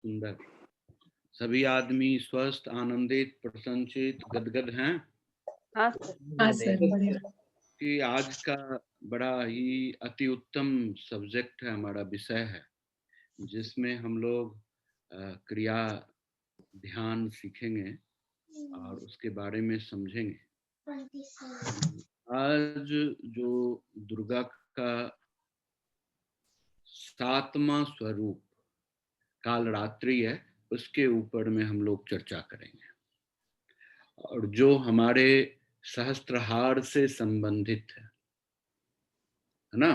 सुंदर। सभी आदमी स्वस्थ, आनंदित, प्रसन्नचित, गदगद हैं। हाँ सर, बढ़िया। कि आज का बड़ा ही अति उत्तम सब्जेक्ट है, हमारा विषय है, जिसमें हम लोग क्रिया ध्यान सीखेंगे और उसके बारे में समझेंगे। आज जो दुर्गा का 7वां स्वरूप कालरात्रि है, उसके ऊपर में हम लोग चर्चा करेंगे, और जो हमारे सहस्त्रहार से संबंधित है ना।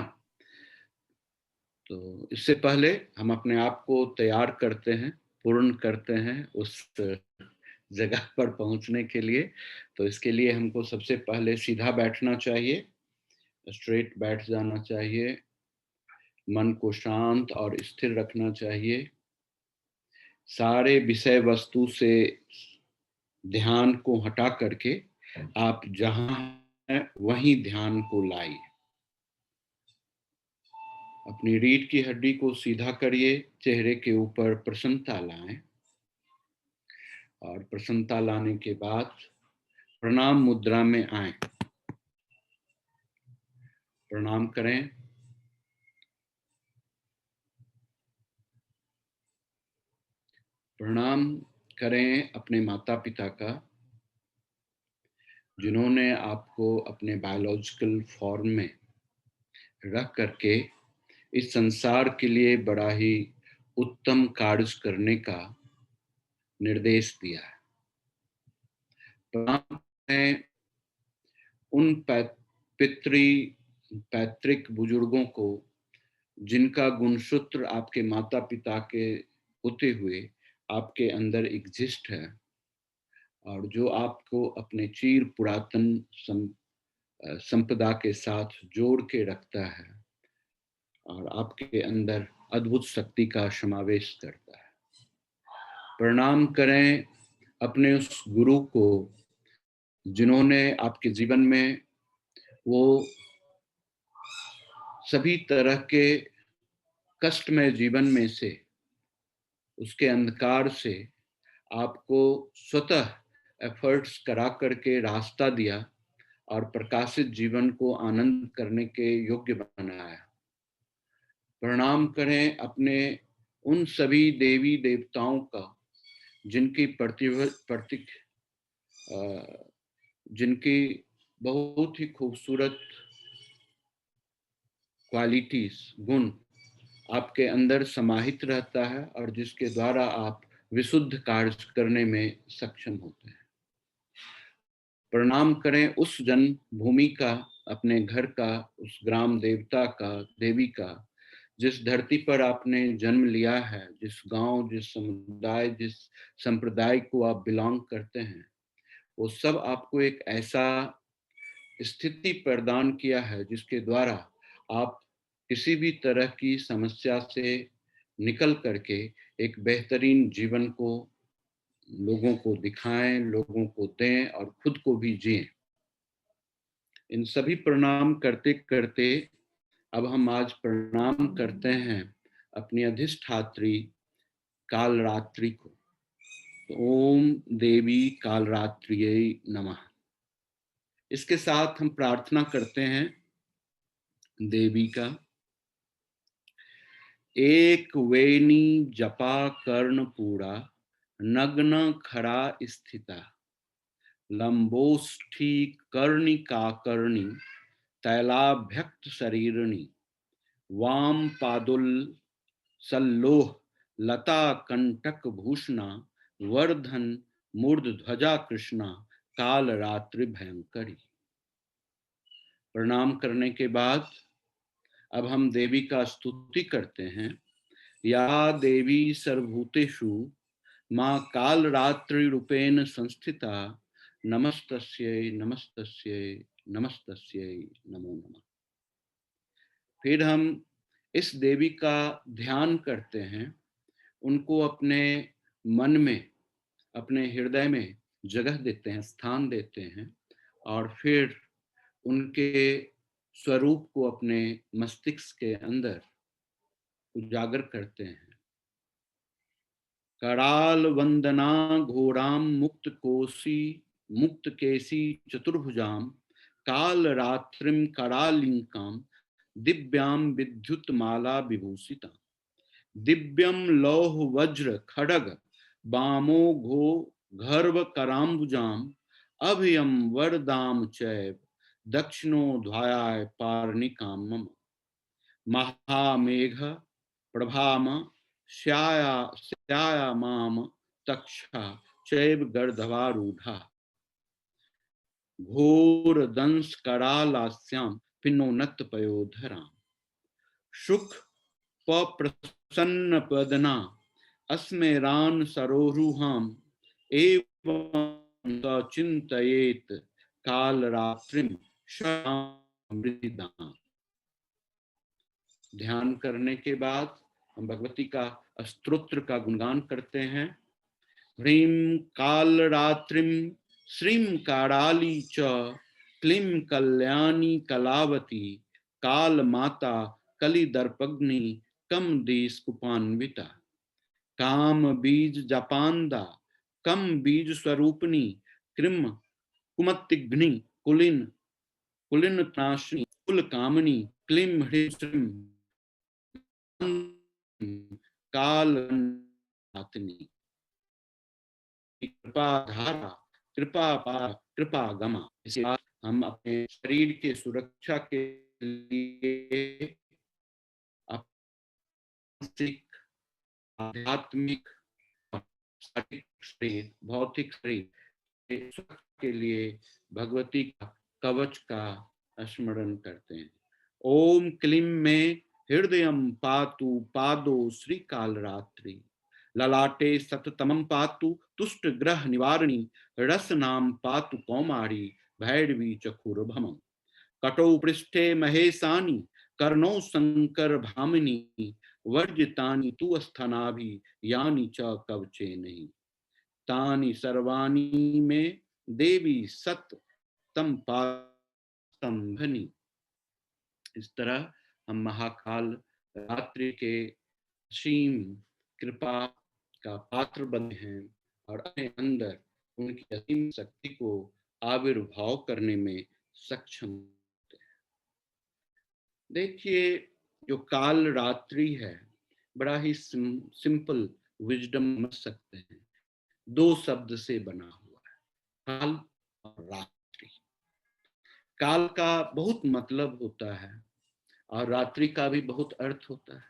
तो इससे पहले हम अपने आप को तैयार करते हैं, पूर्ण करते हैं उस जगह पर पहुंचने के लिए। तो इसके लिए हमको सबसे पहले सीधा बैठना चाहिए, स्ट्रेट बैठ जाना चाहिए, मन को शांत और स्थिर रखना चाहिए। सारे विषय वस्तु से ध्यान को हटा करके आप जहां हैं वहीं ध्यान को लाइए। अपनी रीढ़ की हड्डी को सीधा करिए, चेहरे के ऊपर प्रसन्नता लाएं, और प्रसन्नता लाने के बाद प्रणाम मुद्रा में आए। प्रणाम करें। प्रणाम करें अपने माता पिता का, जिन्होंने आपको अपने बायोलॉजिकल फॉर्म में रख करके इस संसार के लिए बड़ा ही उत्तम कार्य करने का निर्देश दिया है। प्रणाम करें उन पैतृक बुजुर्गों को, जिनका गुणसूत्र आपके माता पिता के होते हुए आपके अंदर एग्जिस्ट है, और जो आपको अपने चीर पुरातन संपदा के साथ जोड़ के रखता है और आपके अंदर अद्भुत शक्ति का समावेश करता है। प्रणाम करें अपने उस गुरु को, जिन्होंने आपके जीवन में वो सभी तरह के कष्टमय जीवन में से, उसके अंधकार से आपको स्वतः एफर्ट्स करा करके रास्ता दिया और प्रकाशित जीवन को आनंद करने के योग्य बनाया। प्रणाम करें अपने उन सभी देवी देवताओं का, जिनकी जिनकी बहुत ही खूबसूरत क्वालिटीज, गुण आपके अंदर समाहित रहता है, और जिसके द्वारा आप विशुद्ध कार्य करने में सक्षम होते हैं। प्रणाम करें उस जन्मभूमि का, अपने घर का, उस ग्राम देवता का, देवी का, जिस धरती पर आपने जन्म लिया है, जिस गांव, जिस समुदाय, जिस संप्रदाय को आप बिलोंग करते हैं, वो सब आपको एक ऐसा स्थिति प्रदान किया है जिसके द्वारा आप किसी भी तरह की समस्या से निकल करके एक बेहतरीन जीवन को लोगों को दिखाएं, लोगों को दें और खुद को भी जिएं। इन सभी प्रणाम करते करते अब हम आज प्रणाम करते हैं अपनी अधिष्ठात्री कालरात्रि को। ओम देवी कालरात्रिये नमः। इसके साथ हम प्रार्थना करते हैं देवी का। एक वेणी जपा कर्ण पूरा, नग्न खरा स्थिता, लंबोष्ठी कर्णिकाकर्णी, तैलाभ्यक्त शरीरिणी, वाम पादुल सल्लोह लता कंटक भूषणा, वर्धन मूर्ध ध्वजा कृष्णा, काल रात्रि भयंकरी। प्रणाम करने के बाद अब हम देवी का स्तुति करते हैं। या देवी सर्वभूतेषु माँ काल रात्रि रूपेण संस्थिता, नमस्तस्यै नमस्तस्यै नमस्तस्यै नमो नमः। फिर हम इस देवी का ध्यान करते हैं, उनको अपने मन में, अपने हृदय में जगह देते हैं, स्थान देते हैं, और फिर उनके स्वरूप को अपने मस्तिष्क के अंदर उजागर करते हैं। कराल वंदना घोराम मुक्त कोसी मुक्त केसी चतुर्भुजाम काल रात्रिम करालिंकाम दिव्याम विद्युत माला विभूषिता दिव्यम लौह वज्र खड़ग बामो घो गर्भ कराम्बुजाम अभयम वरदाम चैव दक्षिणो ध्याय पार्णिकाम मम महामेघ प्रभाम श्याया माम तक्षा चैव गर्धवारूढ़ा घोर दंस करालास्याम पिनोनत पयोधराम सुख प्रसन्न पदना अस्मेरान सरोरुहाम एवं चिंतयेत काल रात्रिम शामृतिदाम। ध्यान करने के बाद हम भगवती का स्तोत्र का गुणगान करते हैं। ह्रीं काल रात्रिम श्रीं काराली च क्लीं कल्याणी कलावती काल माता कली दर्पग्नि कम देश कुपान्विता काम बीज जपांदा कम बीज स्वरूपनी कृम कुमतिग्नि कुलिन कुलिन नाशिनी कुल कामनी क्लीं ह्रीं श्रीं काल कृपा धारा कृपा पार कृपा गमा। इसके बाद हम अपने शरीर के सुरक्षा के लिए मानसिक आध्यात्मिक शरीर भौतिक शरीर के लिए भगवती का कवच का स्मरण करते हैं। ओम क्लीं में हृदयम पातु पादो श्री कालरात्रि ललाटे सततमं पातु तुष्ट ग्रह निवारणी रस नाम पातु कौमारी भैरवी चक्षुर्भमं कटौ पृष्ठे महेशानी कर्णौ शंकर भामिनी वर्जितानि तु स्थानाभि यानि च कवचे नहीं तानि सर्वाणि में देवी सत तम पास्तंभनी। इस तरह हम महाकाल रात्रि के असीम कृपा का पात्र बने हैं और अपने अंदर उनकी असीम शक्ति को आविर्भाव करने में सक्षम होते हैं। देखिए, जो काल रात्रि है बड़ा ही सिंपल विजडम समझ सकते हैं, दो शब्द से बना हुआ है, काल और रात्रि। काल का बहुत मतलब होता है और रात्रि का भी बहुत अर्थ होता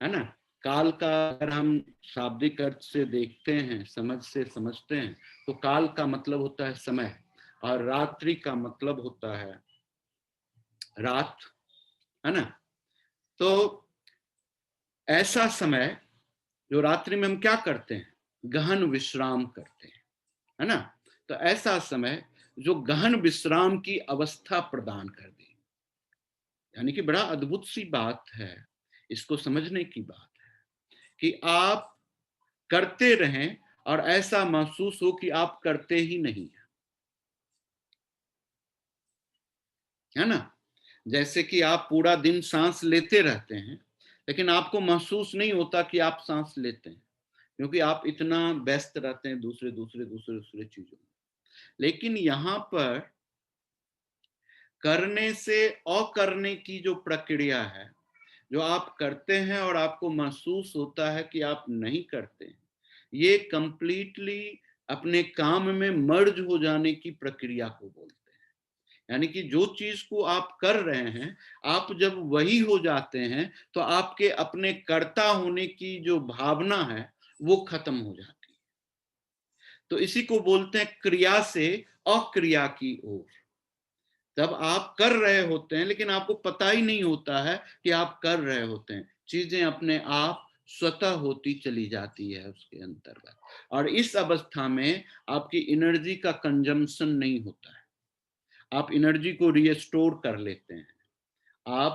है ना। काल का अगर हम शाब्दिक अर्थ से देखते हैं, समझ से समझते हैं, तो काल का मतलब होता है समय और रात्रि का मतलब होता है रात, है ना। तो ऐसा समय जो रात्रि में हम क्या करते हैं, गहन विश्राम करते हैं, है ना। तो ऐसा समय जो गहन विश्राम की अवस्था प्रदान कर दे, यानी कि बड़ा अद्भुत सी बात है, इसको समझने की बात है कि आप करते रहें और ऐसा महसूस हो कि आप करते ही नहीं है ना। जैसे कि आप पूरा दिन सांस लेते रहते हैं लेकिन आपको महसूस नहीं होता कि आप सांस लेते हैं, क्योंकि आप इतना व्यस्त रहते हैं दूसरे चीजों में। लेकिन यहाँ पर करने से अकरने की जो प्रक्रिया है, जो आप करते हैं और आपको महसूस होता है कि आप नहीं करते हैं, ये कंप्लीटली अपने काम में मर्ज हो जाने की प्रक्रिया को बोलते हैं। यानी कि जो चीज को आप कर रहे हैं, आप जब वही हो जाते हैं तो आपके अपने कर्ता होने की जो भावना है वो खत्म हो जाती है। तो इसी को बोलते हैं क्रिया से अक्रिया की ओर। तब आप कर रहे होते हैं लेकिन आपको पता ही नहीं होता है कि आप कर रहे होते हैं, चीजें अपने आप स्वतः होती चली जाती है उसके अंतर्गत। और इस अवस्था में आपकी एनर्जी का कंजम्पशन नहीं होता है, आप एनर्जी को रिस्टोर कर लेते हैं, आप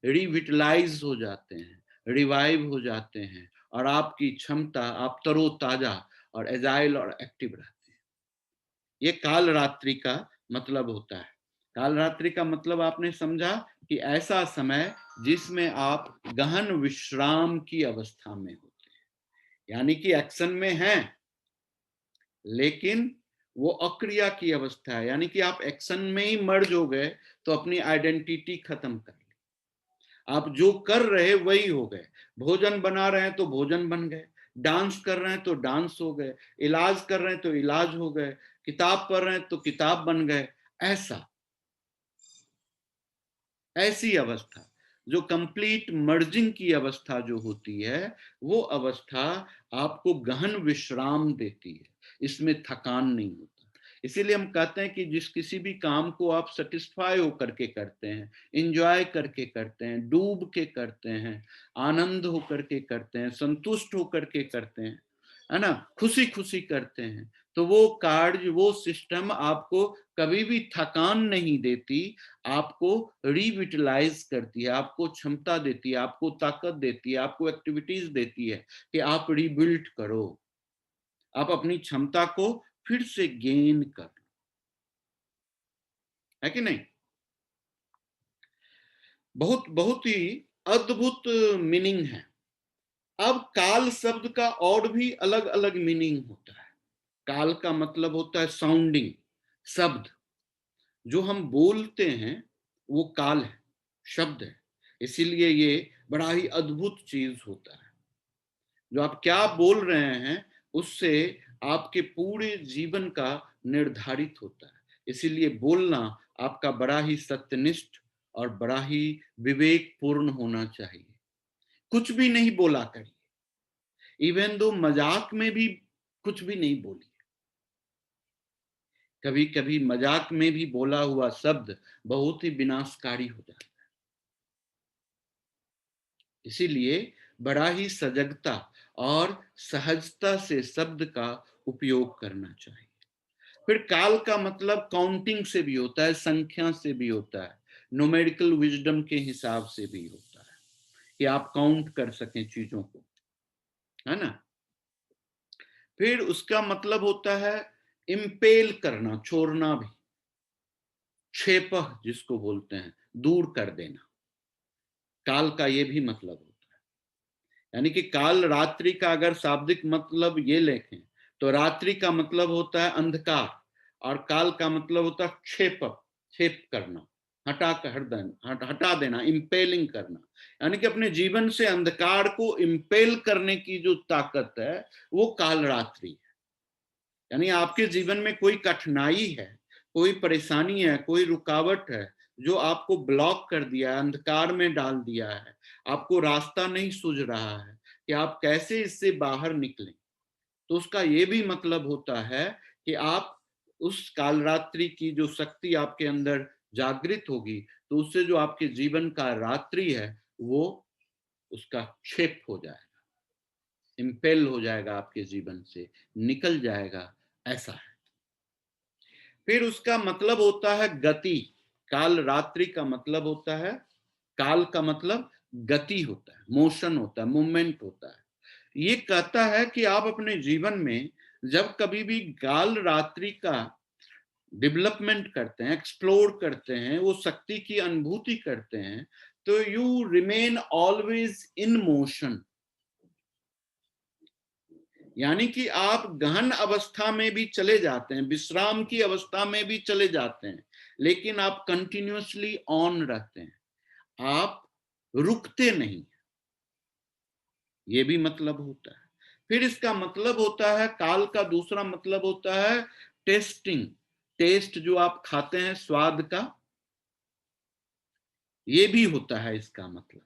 रिविटलाइज हो जाते हैं, रिवाइव हो जाते हैं और आपकी क्षमता, आप तरोताजा और एजाइल और एक्टिव रहते हैं। ये काल रात्रि का मतलब होता है। काल रात्रि का मतलब आपने समझा कि ऐसा समय जिसमें आप गहन विश्राम की अवस्था में होते हैं, यानी कि एक्शन में हैं, लेकिन वो अक्रिया की अवस्था है, यानी कि आप एक्शन में ही मर्ज हो गए तो अपनी आइडेंटिटी खत्म कर ली। आप जो कर रहे वही हो गए। भोजन बना रहे हैं तो भोजन बन गए, डांस कर रहे हैं तो डांस हो गए, इलाज कर रहे हैं तो इलाज हो गए, किताब पढ़ रहे हैं तो किताब बन गए। ऐसी अवस्था जो कंप्लीट मर्जिंग की अवस्था जो होती है, वो अवस्था आपको गहन विश्राम देती है, इसमें थकान नहीं होता। इसीलिए हम कहते हैं कि जिस किसी भी काम को आप सेटिस्फाई होकर के करते हैं, इंजॉय करके करते हैं, डूब के करते हैं, आनंद होकर के करते हैं, संतुष्ट होकर के करते हैं, है ना, खुशी खुशी करते हैं, तो वो कार्य, वो सिस्टम आपको कभी भी थकान नहीं देती, आपको रिविटलाइज करती है, आपको क्षमता देती है, आपको ताकत देती है, आपको एक्टिविटीज देती है कि आप रिबिल्ड करो, आप अपनी क्षमता को फिर से गेन करो, है कि नहीं? बहुत बहुत ही अद्भुत मीनिंग है। अब काल शब्द का और भी अलग अलग मीनिंग होता है। काल का मतलब होता है साउंडिंग, शब्द जो हम बोलते हैं वो काल है, शब्द है। इसीलिए ये बड़ा ही अद्भुत चीज होता है। जो आप क्या बोल रहे हैं उससे आपके पूरे जीवन का निर्धारित होता है। इसीलिए बोलना आपका बड़ा ही सत्यनिष्ठ और बड़ा ही विवेकपूर्ण होना चाहिए। कुछ भी नहीं बोला करिए, इवन दो मजाक में भी कुछ भी नहीं बोलिए। कभी कभी मजाक में भी बोला हुआ शब्द बहुत ही विनाशकारी हो जाता है। इसीलिए बड़ा ही सजगता और सहजता से शब्द का उपयोग करना चाहिए। फिर काल का मतलब काउंटिंग से भी होता है, संख्या से भी होता है, न्यूमेरिकल विजडम के हिसाब से भी होता है कि आप काउंट कर सकें चीजों को, है ना। फिर उसका मतलब होता है इम्पेल करना, छोड़ना भी, क्षेपः जिसको बोलते हैं, दूर कर देना। काल का ये भी मतलब होता है। यानी कि काल रात्रि का अगर शाब्दिक मतलब ये लेखें तो रात्रि का मतलब होता है अंधकार, और काल का मतलब होता है क्षेप, क्षेप करना, हटा देना, इम्पेलिंग करना। यानी कि अपने जीवन से अंधकार को इम्पेल करने की जो ताकत है वो काल रात्रि है। यानी आपके जीवन में कोई कठिनाई है, कोई परेशानी है, कोई रुकावट है जो आपको ब्लॉक कर दिया है, अंधकार में डाल दिया है, आपको रास्ता नहीं सूझ रहा है कि आप कैसे इससे बाहर निकलें, तो उसका ये भी मतलब होता है कि आप उस कालरात्रि की जो शक्ति आपके अंदर जागृत होगी, तो उससे जो आपके जीवन का रात्रि है वो उसका क्षेप हो जाएगा, इम्पेल हो जाएगा, आपके जीवन से निकल जाएगा, ऐसा है। फिर उसका मतलब होता है गति। काल रात्रि का मतलब होता है, काल का मतलब गति होता है, मोशन होता है, मूवमेंट होता है। ये कहता है कि आप अपने जीवन में जब कभी भी काल रात्रि का डेवलपमेंट करते हैं, एक्सप्लोर करते हैं, वो शक्ति की अनुभूति करते हैं, तो you remain always in motion. यानी कि आप गहन अवस्था में भी चले जाते हैं, विश्राम की अवस्था में भी चले जाते हैं, लेकिन आप कंटिन्यूअसली ऑन रहते हैं, आप रुकते नहीं। ये भी मतलब होता है। फिर इसका मतलब होता है, काल का दूसरा मतलब होता है टेस्टिंग। टेस्ट जो आप खाते हैं स्वाद का, ये भी होता है इसका मतलब,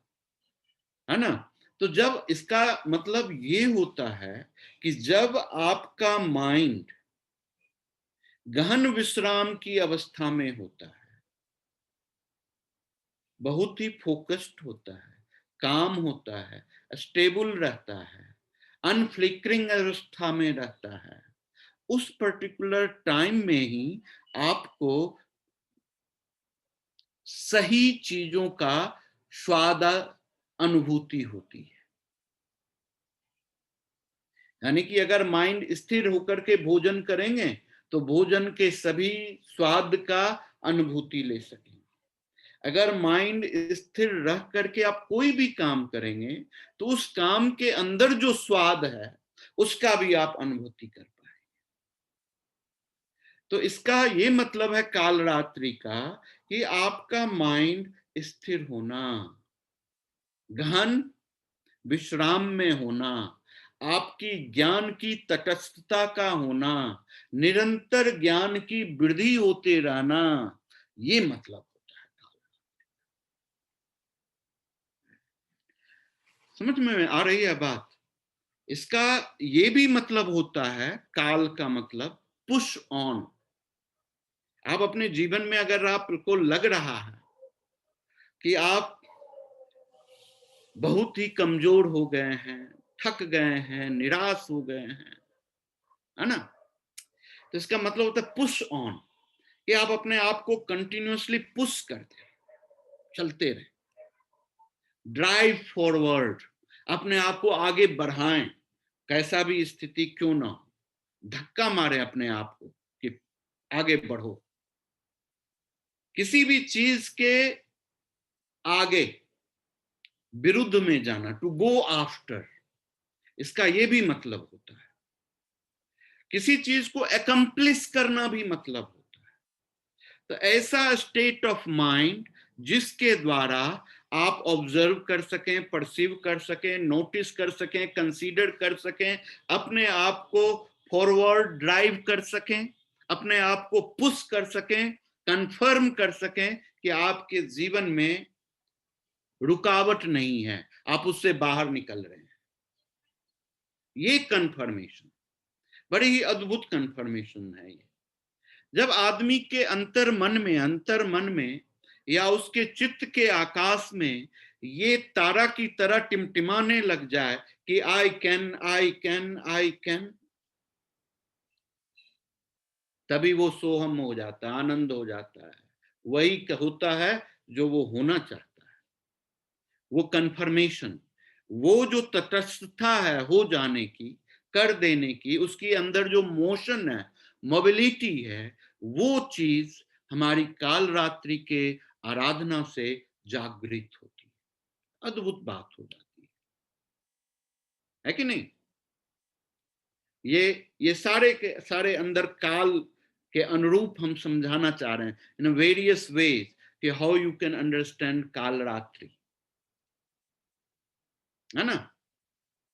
है ना। तो जब इसका मतलब ये होता है कि जब आपका माइंड गहन विश्राम की अवस्था में होता है, बहुत ही फोकस्ड होता है, काम होता है, स्टेबल रहता है, अनफ्लिकरिंग अवस्था में रहता है, उस पर्टिकुलर टाइम में ही आपको सही चीजों का स्वाद अनुभूति होती है। यानी कि अगर माइंड स्थिर होकर के भोजन करेंगे तो भोजन के सभी स्वाद का अनुभूति ले सकेंगे। अगर माइंड स्थिर रह करके आप कोई भी काम करेंगे तो उस काम के अंदर जो स्वाद है उसका भी आप अनुभूति कर पाए। तो इसका ये मतलब है काल रात्रि का कि आपका माइंड स्थिर होना, गहन विश्राम में होना, आपकी ज्ञान की तटस्थता का होना, निरंतर ज्ञान की वृद्धि होते रहना, ये मतलब होता है काल। समझ में आ रही है बात? इसका ये भी मतलब होता है, काल का मतलब पुश ऑन। आप अपने जीवन में अगर आपको लग रहा है कि आप बहुत ही कमजोर हो गए हैं, थक गए हैं, निराश हो गए हैं, है ना, तो इसका मतलब होता है पुश ऑन, कि आप अपने आप को कंटिन्यूअसली पुश करते रहे, चलते रहे, ड्राइव फॉरवर्ड, अपने आप को आगे बढ़ाएं, कैसा भी स्थिति क्यों ना हो, धक्का मारे अपने आप को कि आगे बढ़ो। किसी भी चीज के आगे विरुद्ध में जाना, टू गो आफ्टर, इसका यह भी मतलब होता है। किसी चीज को एकम्प्लिश करना भी मतलब होता है। तो ऐसा स्टेट ऑफ माइंड जिसके द्वारा आप ऑब्जर्व कर सकें, परसीव कर सकें, नोटिस कर सकें, कंसीडर कर सकें, अपने आप को फॉरवर्ड ड्राइव कर सकें, अपने आप को पुश कर सकें, कंफर्म कर सकें कि आपके जीवन में रुकावट नहीं है, आप उससे बाहर निकल रहे हैं। ये कंफर्मेशन बड़ी ही अद्भुत कंफर्मेशन है। ये जब आदमी के अंतर मन में या उसके चित्त के आकाश में ये तारा की तरह टिमटिमाने लग जाए कि I can, I can, I can, तभी वो सोहम हो जाता है, आनंद हो जाता है। वही होता है जो वो होना चाहता है। वो कंफर्मेशन, वो जो तटस्थता है हो जाने की, कर देने की, उसके अंदर जो मोशन है, मोबिलिटी है, वो चीज हमारी काल रात्रि के आराधना से जागृत होती है। अद्भुत बात हो जाती है कि नहीं? ये सारे के सारे अंदर काल के अनुरूप हम समझाना चाह रहे हैं इन वेरियस वेज कि हाउ यू कैन अंडरस्टैंड काल रात्रि, है ना।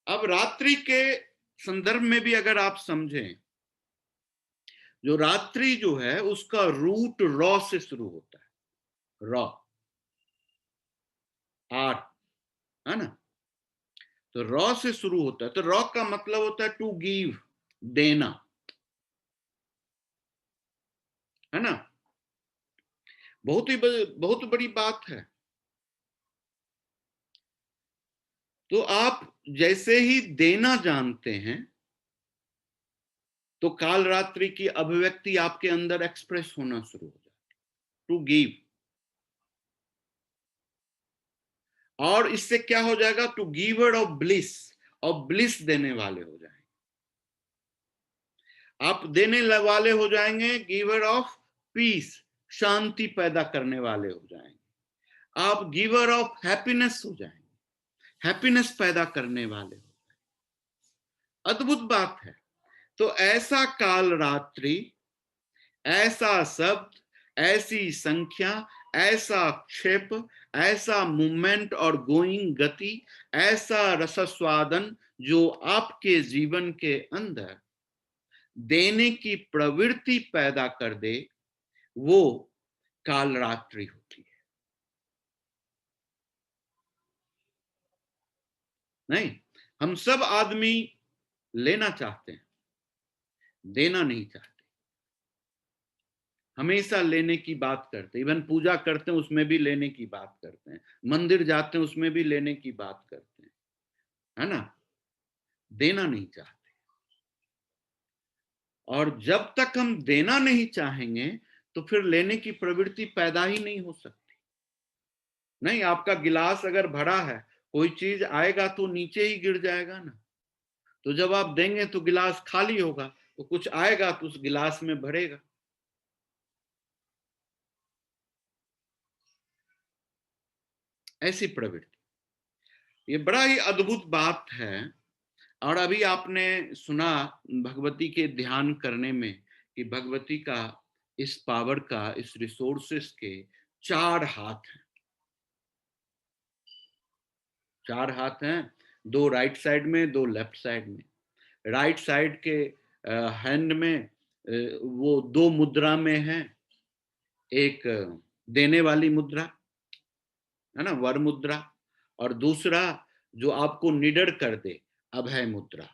अब रात्रि के संदर्भ में भी अगर आप समझें, जो रात्रि जो है उसका रूट रॉ से शुरू होता है, रॉ, आर, है ना। तो रॉ से शुरू होता है। तो रॉ का मतलब होता है टू गिव, देना, है ना। बहुत बड़ी बात है। तो आप जैसे ही देना जानते हैं तो काल रात्रि की अभिव्यक्ति आपके अंदर एक्सप्रेस होना शुरू हो जाती है, टू गिव। और इससे क्या हो जाएगा? टू गिवर ऑफ ब्लिस, और ब्लिस देने वाले हो जाएंगे। आप देने वाले हो जाएंगे, गिवर ऑफ पीस, शांति पैदा करने वाले हो जाएंगे। आप गिवर ऑफ हैप्पीनेस हो जाएंगे, हैप्पीनेस पैदा करने वाले हो जाएंगे। अद्भुत बात है। तो ऐसा काल रात्रि, ऐसा शब्द, ऐसी संख्या, ऐसा क्षेप, ऐसा मूवमेंट और गोइंग गति, ऐसा रसस्वादन जो आपके जीवन के अंदर देने की प्रवृत्ति पैदा कर दे, वो काल रात्रि होती है। नहीं, हम सब आदमी लेना चाहते हैं, देना नहीं चाहते। हमेशा लेने की बात करते हैं, इवन पूजा करते हैं उसमें भी लेने की बात करते हैं, मंदिर जाते हैं उसमें भी लेने की बात करते हैं, है ना। देना नहीं चाहते। और जब तक हम देना नहीं चाहेंगे तो फिर लेने की प्रवृत्ति पैदा ही नहीं हो सकती। नहीं, आपका गिलास अगर भरा है, कोई चीज आएगा तो नीचे ही गिर जाएगा ना। तो जब आप देंगे तो गिलास खाली होगा, तो कुछ आएगा तो उस गिलास में भरेगा। ऐसी प्रवृत्ति, ये बड़ा ही अद्भुत बात है। और अभी आपने सुना भगवती के ध्यान करने में कि भगवती का इस पावर का, इस रिसोर्सेस के 4 हाथ हैं। 4 हाथ हैं, 2 राइट साइड में, 2 लेफ्ट साइड में। राइट साइड के हैंड में वो 2 मुद्रा में है। एक देने वाली मुद्रा है ना, वर मुद्रा, और दूसरा जो आपको निडर कर दे, अभय मुद्रा।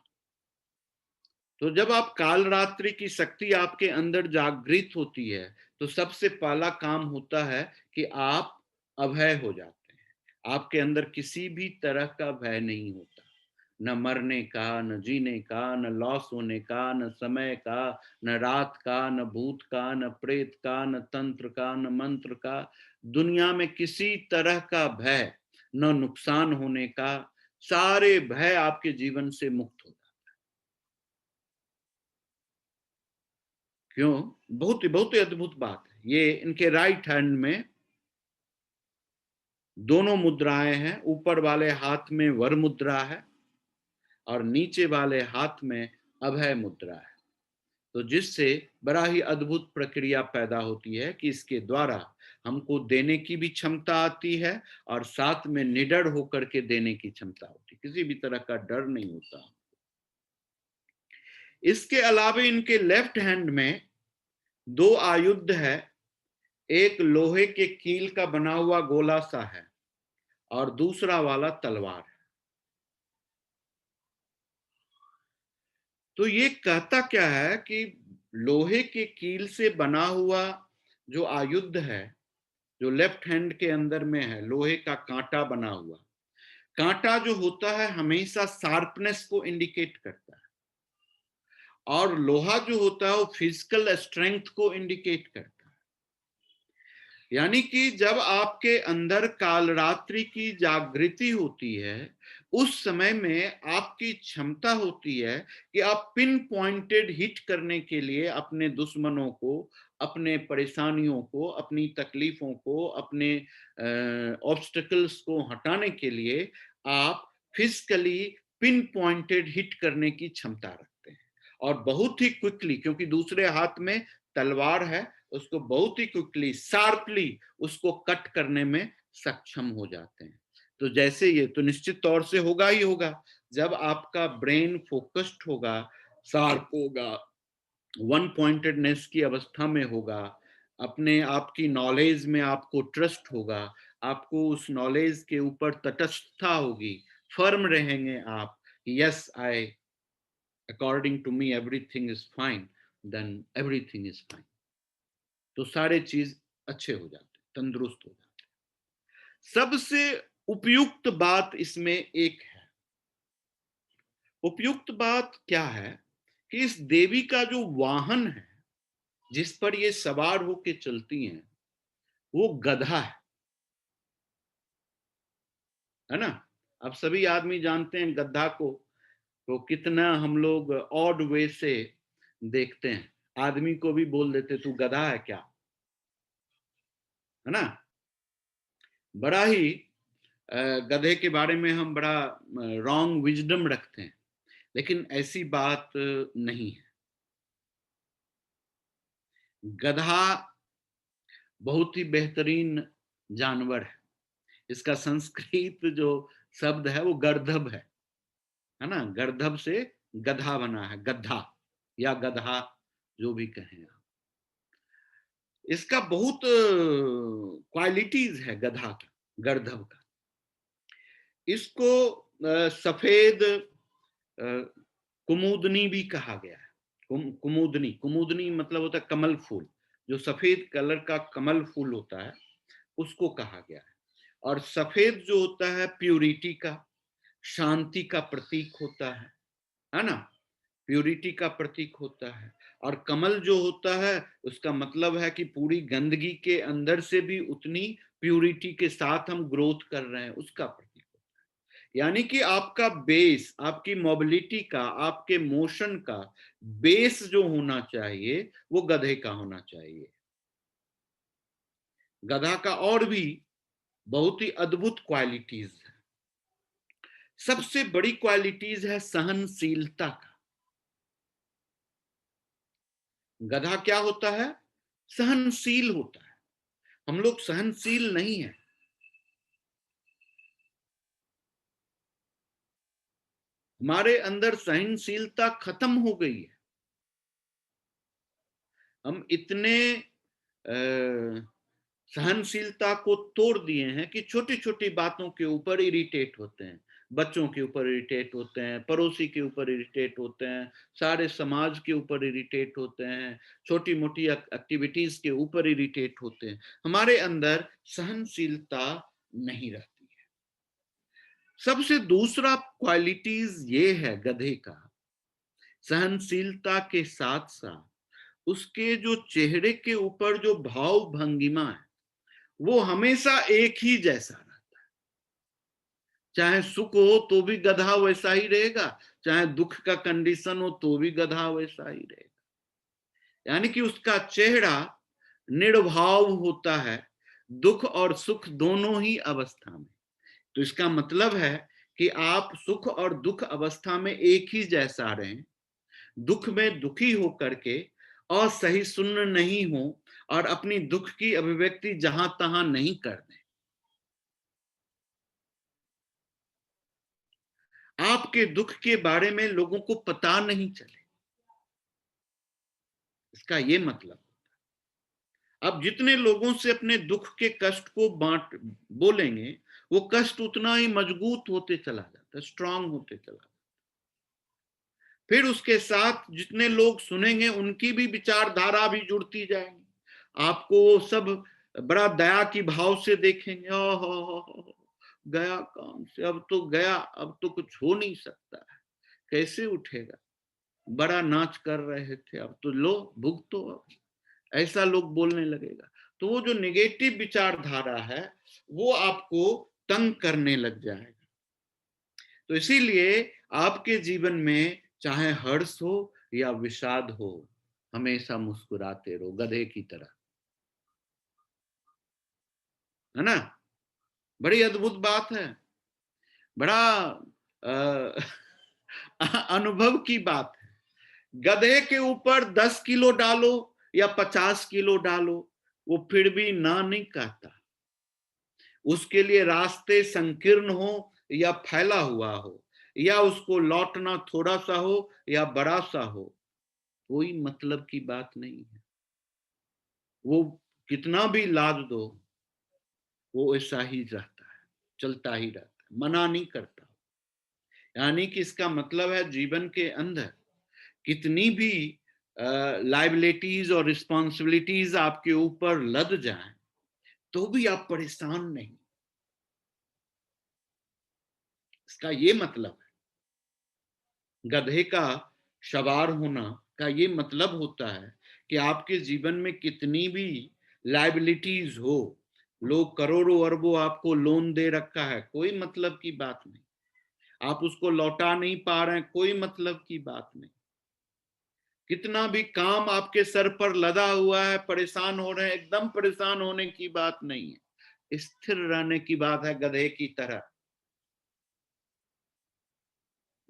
तो जब आप काल रात्रि की शक्ति आपके अंदर जागृत होती है, तो सबसे पहला काम होता है कि आप अभय हो जाते हैं। आपके अंदर किसी भी तरह का भय नहीं होता, न मरने का, न जीने का, न लॉस होने का, न समय का, न रात का, न भूत का, न प्रेत का, न तंत्र का, न मंत्र का। दुनिया में किसी तरह का भय, न नुकसान होने का, सारे भय आपके जीवन से मुक्त होता। क्यों? बहुत ही अद्भुत बात है ये। इनके राइट हैंड में दोनों मुद्राएं हैं। ऊपर वाले हाथ में वर मुद्रा है और नीचे वाले हाथ में अभय मुद्रा है। तो जिससे बड़ा ही अद्भुत प्रक्रिया पैदा होती है कि इसके द्वारा हमको देने की भी क्षमता आती है और साथ में निडर होकर के देने की क्षमता होती है। किसी भी तरह का डर नहीं होता। इसके अलावे इनके लेफ्ट हैंड में 2 आयुध है। एक लोहे के कील का बना हुआ गोला सा है और दूसरा वाला तलवार है। तो ये कहता क्या है कि लोहे के कील से बना हुआ जो आयुध है, जो लेफ्ट हैंड के अंदर में है, लोहे का कांटा बना हुआ। कांटा जो होता है हमेशा शार्पनेस को इंडिकेट करता है, और लोहा जो होता है वो फिजिकल स्ट्रेंथ को इंडिकेट करता है। यानी कि जब आपके अंदर कालरात्रि की जागृति होती है, उस समय में आपकी क्षमता होती है कि आप पिन पॉइंटेड हिट करने के लिए अपने दुश्मनों को, अपने परेशानियों को, अपनी तकलीफों को, अपने ऑब्स्टेकल्स को हटाने के लिए आप फिजिकली पिन पॉइंटेड हिट करने की क्षमता रखते हैं। और बहुत ही क्विकली, क्योंकि दूसरे हाथ में तलवार है, उसको बहुत ही क्विकली, शार्पली उसको कट करने में सक्षम हो जाते हैं। तो जैसे ये तो निश्चित तौर से होगा ही होगा, जब आपका ब्रेन फोकस्ड होगा, शार्प होगा, वन पॉइंटेडनेस की अवस्था में होगा, अपने आपकी नॉलेज में आपको ट्रस्ट होगा, आपको उस नॉलेज के ऊपर तटस्थता होगी, फर्म रहेंगे आप, yes I, according to me everything is fine, then everything is fine. तो सारे चीज अच्छे हो जाते, तंदुरुस्त हो जाते। सबसे उपयुक्त बात इसमें एक है। उपयुक्त बात क्या है कि इस देवी का जो वाहन है, जिस पर ये सवार होके चलती हैं, वो गधा है ना। अब सभी आदमी जानते हैं गधा को, तो कितना हम लोग ऑड वे से देखते हैं। आदमी को भी बोल देते तू गधा है क्या, है ना। बड़ा ही गधे के बारे में हम बड़ा रॉन्ग विजडम रखते हैं, लेकिन ऐसी बात नहीं है। गधा बहुत ही बेहतरीन जानवर है। इसका संस्कृत जो शब्द है वो गर्दभ है ना। गर्दभ से गधा बना है, गधा या गधा जो भी कहें आप। इसका बहुत क्वालिटीज है गधा का, गर्दभ का। इसको सफेद कुमुदनी भी कहा गया है। कुमुदनी, कुमुदनी मतलब होता है कमल फूल, जो सफेद कलर का कमल फूल होता है, उसको कहा गया है। और सफेद जो होता है प्यूरिटी का, शांति का प्रतीक होता है ना, प्यूरिटी का प्रतीक होता है। और कमल जो होता है उसका मतलब है कि पूरी गंदगी के अंदर से भी उतनी प्यूरिटी के साथ हम ग्रोथ कर रहे हैं, उसका प्रतीक होता है। यानी कि आपका बेस, आपकी मोबिलिटी का, आपके मोशन का बेस जो होना चाहिए वो गधे का होना चाहिए। गधा का और भी बहुत ही अद्भुत क्वालिटीज है। सबसे बड़ी क्वालिटीज है सहनशीलता का। गधा क्या होता है? सहनशील होता है। हम लोग सहनशील नहीं है। हमारे अंदर सहनशीलता खत्म हो गई है। हम इतने सहनशीलता को तोड़ दिए हैं कि छोटी छोटी बातों के ऊपर इरिटेट होते हैं। बच्चों के ऊपर इरिटेट होते हैं, पड़ोसी के ऊपर इरिटेट होते हैं, सारे समाज के ऊपर इरिटेट होते हैं, छोटी मोटी एक्टिविटीज के ऊपर इरिटेट होते हैं। हमारे अंदर सहनशीलता नहीं रहती है। सबसे दूसरा क्वालिटीज ये है गधे का, सहनशीलता के साथ साथ उसके जो चेहरे के ऊपर जो भाव भंगिमा है वो हमेशा एक ही जैसा रहता है। चाहे सुख हो तो भी गधा वैसा ही रहेगा, चाहे दुख का कंडीशन हो तो भी गधा वैसा ही रहेगा। यानी कि उसका चेहरा निर्भाव होता है, दुख और सुख दोनों ही अवस्था में। तो इसका मतलब है कि आप सुख और दुख अवस्था में एक ही जैसा रहें, दुख में दुखी हो करके असही सुन्न नहीं हो और अपनी दुख की अभिव्यक्ति जहां तहां नहीं कर दें। आपके दुख के बारे में लोगों को पता नहीं चले, इसका ये मतलब। अब जितने लोगों से अपने दुख के कष्ट को बोलेंगे, वो कष्ट उतना ही मजबूत होते चला जाता है, स्ट्रांग होते चला जाता है। फिर उसके साथ जितने लोग सुनेंगे उनकी भी विचारधारा भी जुड़ती जाएंगी। आपको वो सब बड़ा दया की भाव से देखेंगे। हो गया काम से, अब तो गया, अब तो कुछ हो नहीं सकता है, कैसे उठेगा, बड़ा नाच कर रहे थे, अब तो लो भुगतो, अब ऐसा लोग बोलने लगेगा। तो वो जो नेगेटिव विचारधारा है वो आपको तंग करने लग जाएगा। तो इसीलिए आपके जीवन में चाहे हर्ष हो या विषाद हो, हमेशा मुस्कुराते रहो गधे की तरह, है ना। बड़ी अद्भुत बात है, बड़ा अनुभव की बात है। गधे के ऊपर 10 किलो डालो या 50 किलो डालो, वो फिर भी ना नहीं कहता। उसके लिए रास्ते संकीर्ण हो या फैला हुआ हो, या उसको लौटना थोड़ा सा हो या बड़ा सा हो, कोई मतलब की बात नहीं है। वो कितना भी लाद दो, वो ऐसा ही रहता है, चलता ही रहता है, मना नहीं करता। यानी कि इसका मतलब है जीवन के अंदर कितनी भी लाइबिलिटीज और रिस्पॉन्सिबिलिटीज आपके ऊपर लद जाएं तो भी आप परेशान नहीं। इसका ये मतलब है, गधे का सवार होना का ये मतलब होता है कि आपके जीवन में कितनी भी लाइबिलिटीज हो, लोग करोड़ों अरबों आपको लोन दे रखा है, कोई मतलब की बात नहीं। आप उसको लौटा नहीं पा रहे हैं, कोई मतलब की बात नहीं। कितना भी काम आपके सर पर लदा हुआ है, परेशान हो रहे हैं, एकदम परेशान होने की बात नहीं है, स्थिर रहने की बात है गधे की तरह।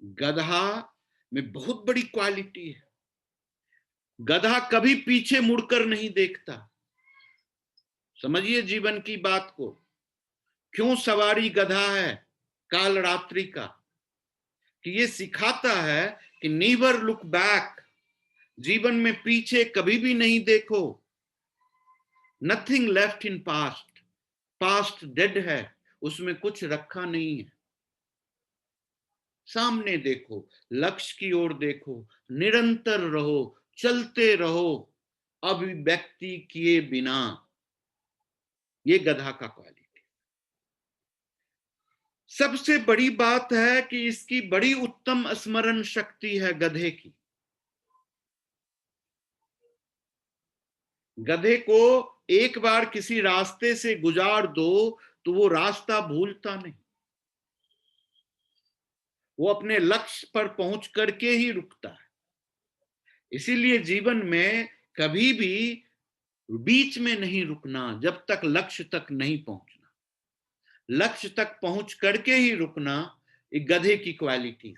गधा में बहुत बड़ी क्वालिटी है, गधा कभी पीछे मुड़कर नहीं देखता। समझिए जीवन की बात को, क्यों सवारी गधा है काल रात्रि का, कि ये सिखाता है कि नेवर लुक बैक, जीवन में पीछे कभी भी नहीं देखो। Nothing left in past, past dead है, उसमें कुछ रखा नहीं है। सामने देखो, लक्ष्य की ओर देखो, निरंतर रहो, चलते रहो, अभिव्यक्ति किए बिना। ये गधा का क्वालिटी। सबसे बड़ी बात है कि इसकी बड़ी उत्तम स्मरण शक्ति है गधे की। गधे को एक बार किसी रास्ते से गुजार दो तो वो रास्ता भूलता नहीं, वो अपने लक्ष्य पर पहुंच करके ही रुकता है। इसीलिए जीवन में कभी भी बीच में नहीं रुकना जब तक लक्ष्य तक नहीं पहुंचना, लक्ष्य तक पहुंच करके ही रुकना ये गधे की क्वालिटीज।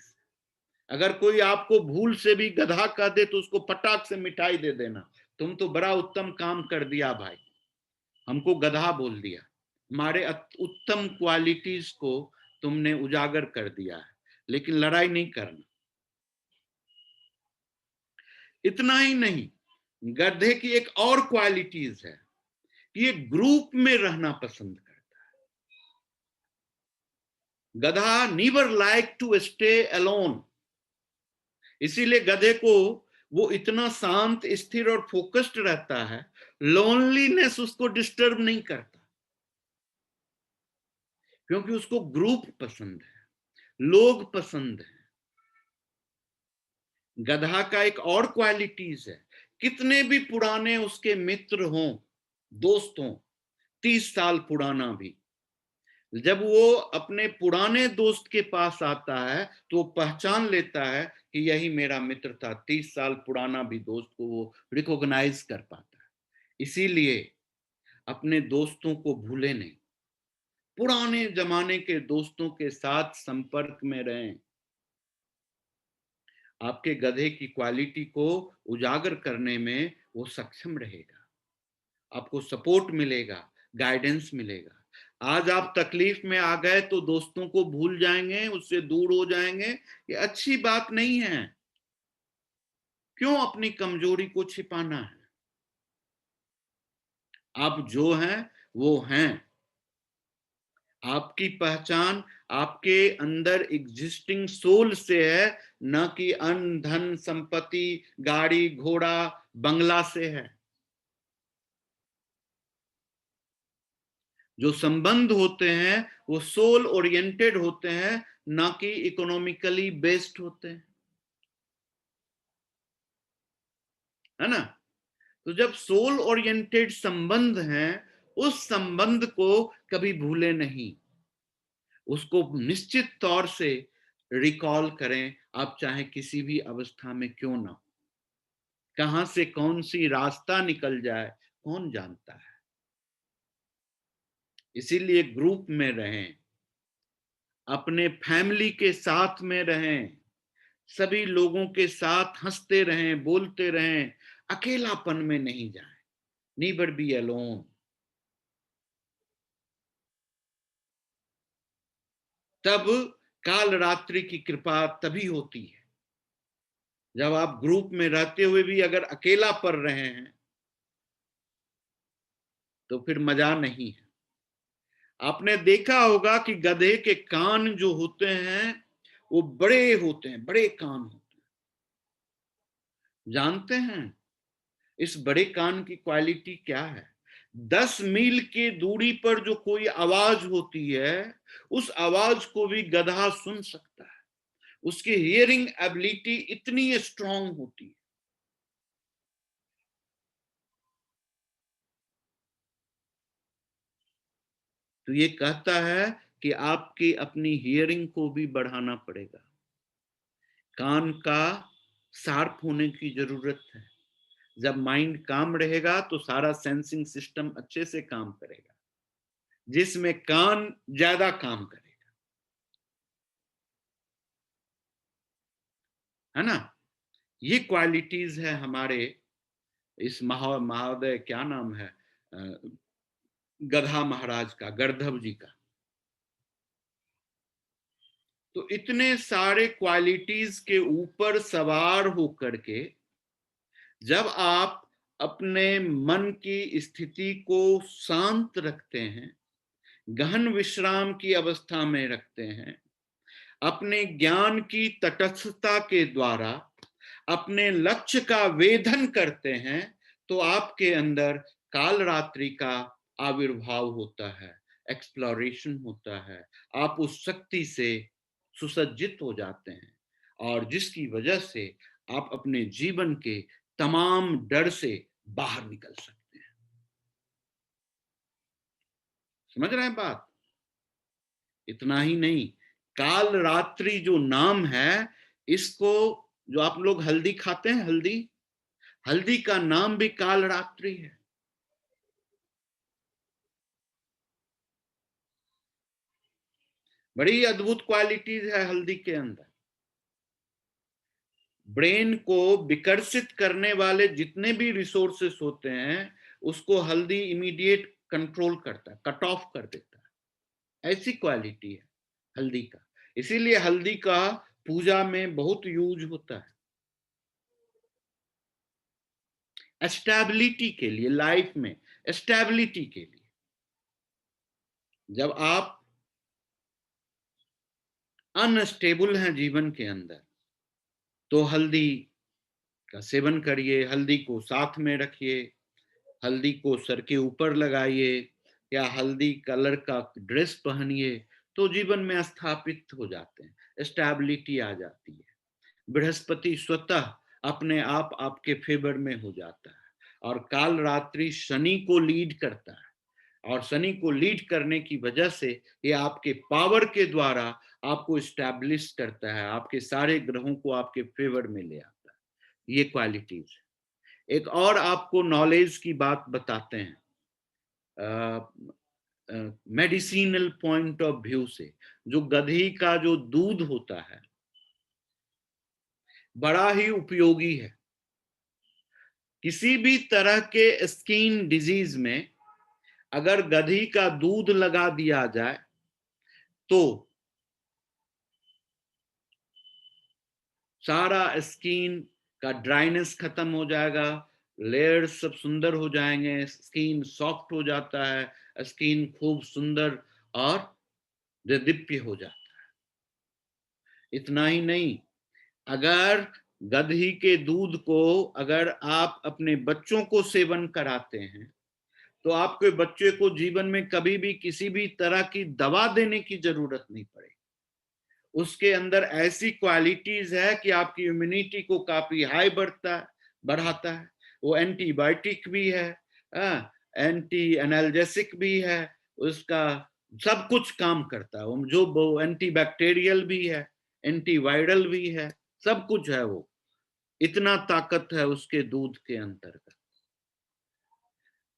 अगर कोई आपको भूल से भी गधा कह दे तो उसको पटाख से मिठाई दे देना, तुम तो बड़ा उत्तम काम कर दिया भाई, हमको गधा बोल दिया, हमारे उत्तम क्वालिटीज को तुमने उजागर कर दिया है। लेकिन लड़ाई नहीं करना। इतना ही नहीं, गधे की एक और क्वालिटीज है कि ये ग्रुप में रहना पसंद करता है। गधा नीवर लाइक टू स्टे अलोन। इसीलिए गधे को वो इतना शांत, स्थिर और फोकस्ड रहता है, लोनलीनेस उसको डिस्टर्ब नहीं करता, क्योंकि उसको ग्रुप पसंद है, लोग पसंद है। गधा का एक और क्वालिटीज है, कितने भी पुराने उसके मित्र हों, दोस्त हों, 30 साल पुराना भी, जब वो अपने पुराने दोस्त के पास आता है तो वो पहचान लेता है कि यही मेरा मित्र था। 30 साल पुराना भी दोस्त को वो रिकॉग्नाइज कर पाता है। इसीलिए अपने दोस्तों को भूले नहीं, पुराने जमाने के दोस्तों के साथ संपर्क में रहें। आपके गधे की क्वालिटी को उजागर करने में वो सक्षम रहेगा, आपको सपोर्ट मिलेगा, गाइडेंस मिलेगा। आज आप तकलीफ में आ गए तो दोस्तों को भूल जाएंगे, उससे दूर हो जाएंगे, ये अच्छी बात नहीं है। क्यों अपनी कमजोरी को छिपाना है? आप जो हैं वो हैं। आपकी पहचान आपके अंदर एग्जिस्टिंग सोल से है, न कि अन्न धन संपत्ति गाड़ी घोड़ा बंगला से है। जो संबंध होते हैं वो सोल ओरिएंटेड होते हैं, ना कि इकोनॉमिकली बेस्ड होते हैं, है ना। तो जब सोल ओरिएंटेड संबंध हैं, उस संबंध को कभी भूले नहीं, उसको निश्चित तौर से रिकॉल करें। आप चाहे किसी भी अवस्था में क्यों ना हो, कहां से कौन सी रास्ता निकल जाए कौन जानता है। इसीलिए ग्रुप में रहें, अपने फैमिली के साथ में रहें, सभी लोगों के साथ हंसते रहें, बोलते रहें, अकेलापन में नहीं जाएं। नीवर बी अलोन। तब काल रात्रि की कृपा तभी होती है जब आप ग्रुप में रहते हुए भी अगर अकेला पड़ रहे हैं तो फिर मजा नहीं है। आपने देखा होगा कि गधे के कान जो होते हैं वो बड़े होते हैं, बड़े कान होते हैं। जानते हैं इस बड़े कान की क्वालिटी क्या है? 10 मील की दूरी पर जो कोई आवाज होती है, उस आवाज को भी गधा सुन सकता है। उसकी हियरिंग एबिलिटी इतनी स्ट्रांग होती है। तो ये कहता है कि आपकी अपनी हियरिंग को भी बढ़ाना पड़ेगा। कान का शार्प होने की जरूरत है। जब माइंड काम रहेगा तो सारा सेंसिंग सिस्टम अच्छे से काम करेगा, जिसमें कान ज्यादा काम करेगा, है ना। ये क्वालिटीज है हमारे इस महोदय, क्या नाम है, गधा महाराज का, गर्धव जी का। तो इतने सारे क्वालिटीज के ऊपर सवार होकर के जब आप अपने मन की स्थिति को शांत रखते हैं, गहन विश्राम की अवस्था में रखते हैं, अपने ज्ञान की तटस्थता के द्वारा अपने लक्ष्य का वेधन करते हैं, तो आपके अंदर काल रात्रि का आविर्भाव होता है, एक्सप्लोरेशन होता है। आप उस शक्ति से सुसज्जित हो जाते हैं और जिसकी वजह से आप अपने जीवन के तमाम डर से बाहर निकल सकते हैं। समझ रहे हैं बात? इतना ही नहीं, काल रात्रि जो नाम है, इसको, जो आप लोग हल्दी खाते हैं, हल्दी, हल्दी का नाम भी काल रात्रि है। बड़ी अद्भुत क्वालिटीज है हल्दी के अंदर। ब्रेन को विकसित करने वाले जितने भी रिसोर्सेस होते हैं उसको हल्दी इमीडिएट कंट्रोल करता है, कट ऑफ कर देता है। ऐसी क्वालिटी है हल्दी का। इसीलिए हल्दी का पूजा में बहुत यूज होता है, स्टेबिलिटी के लिए, लाइफ में स्टेबिलिटी के लिए। जब आप अनस्टेबल हैं जीवन के अंदर तो हल्दी का सेवन करिए, हल्दी को साथ में रखिए, हल्दी को सर के ऊपर लगाइए या हल्दी कलर का ड्रेस पहनिए तो जीवन में स्थापित हो जाते हैं, स्टेबिलिटी आ जाती है। बृहस्पति स्वतः अपने आप आपके फेवर में हो जाता है और काल रात्रि शनि को लीड करता है और शनि को लीड करने की वजह से ये आपके पावर के द्वारा आपको स्टैब्लिश करता है, आपके सारे ग्रहों को आपके फेवर में ले आता है। ये क्वालिटीज। एक और आपको नॉलेज की बात बताते हैं मेडिसिनल पॉइंट ऑफ व्यू से। जो गधी का जो दूध होता है बड़ा ही उपयोगी है। किसी भी तरह के स्किन डिजीज में अगर गधी का दूध लगा दिया जाए तो सारा स्किन का ड्राइनेस खत्म हो जाएगा, लेयर्स सब सुंदर हो जाएंगे, स्किन सॉफ्ट हो जाता है, स्किन खूब सुंदर और दिव्य हो जाता है। इतना ही नहीं, अगर गधी के दूध को अगर आप अपने बच्चों को सेवन कराते हैं तो आपके बच्चे को जीवन में कभी भी किसी भी तरह की दवा देने की जरूरत नहीं पड़ेगी। उसके अंदर ऐसी क्वालिटीज है कि आपकी इम्यूनिटी को काफी हाई बढ़ाता है। वो एंटीबायोटिक भी है, एंटी एनाल्जेसिक भी है, उसका सब कुछ काम करता है। वो जो एंटीबैक्टीरियल भी है, एंटीवायरल भी है, सब कुछ है। वो इतना ताकत है उसके दूध के अंतर्गत।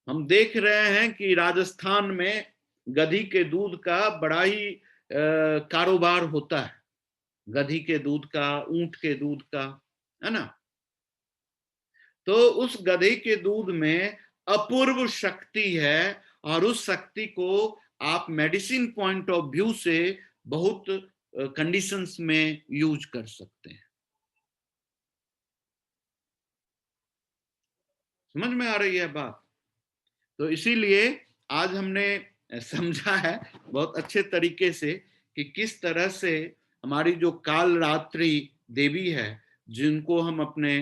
हम देख रहे हैं कि राजस्थान में गधी के दूध का बड़ा ही कारोबार होता है, गधी के दूध का, ऊंट के दूध का, है ना। तो उस गधी के दूध में अपूर्व शक्ति है और उस शक्ति को आप मेडिसिन पॉइंट ऑफ व्यू से बहुत कंडीशंस में यूज कर सकते हैं। समझ में आ रही है बात? तो इसीलिए आज हमने समझा है बहुत अच्छे तरीके से कि किस तरह से हमारी जो काल रात्रि देवी है, जिनको हम अपने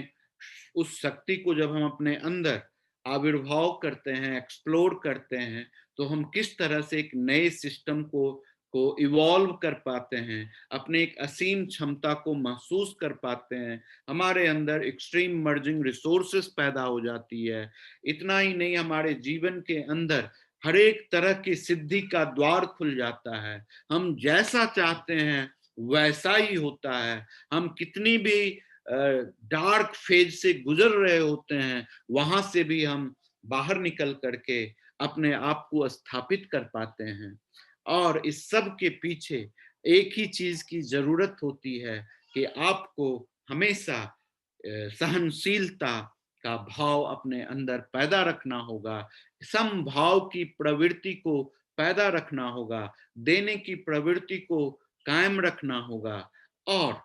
उस शक्ति को जब हम अपने अंदर आविर्भाव करते हैं, एक्सप्लोर करते हैं, तो हम किस तरह से एक नए सिस्टम को इवॉल्व कर पाते हैं, अपने एक असीम क्षमता को महसूस कर पाते हैं, हमारे अंदर एक्सट्रीम मर्जिंग रिसोर्सेस पैदा हो जाती है। इतना ही नहीं, हमारे जीवन के अंदर हर एक तरह की सिद्धि का द्वार खुल जाता है। हम जैसा चाहते हैं वैसा ही होता है। हम कितनी भी डार्क फेज से गुजर रहे होते हैं, वहां से भी हम बाहर निकल करके अपने आप को स्थापित कर पाते हैं। और इस सब के पीछे एक ही चीज की जरूरत होती है कि आपको हमेशा सहनशीलता का भाव अपने अंदर पैदा रखना होगा, समभाव की प्रवृत्ति को पैदा रखना होगा, देने की प्रवृत्ति को कायम रखना होगा और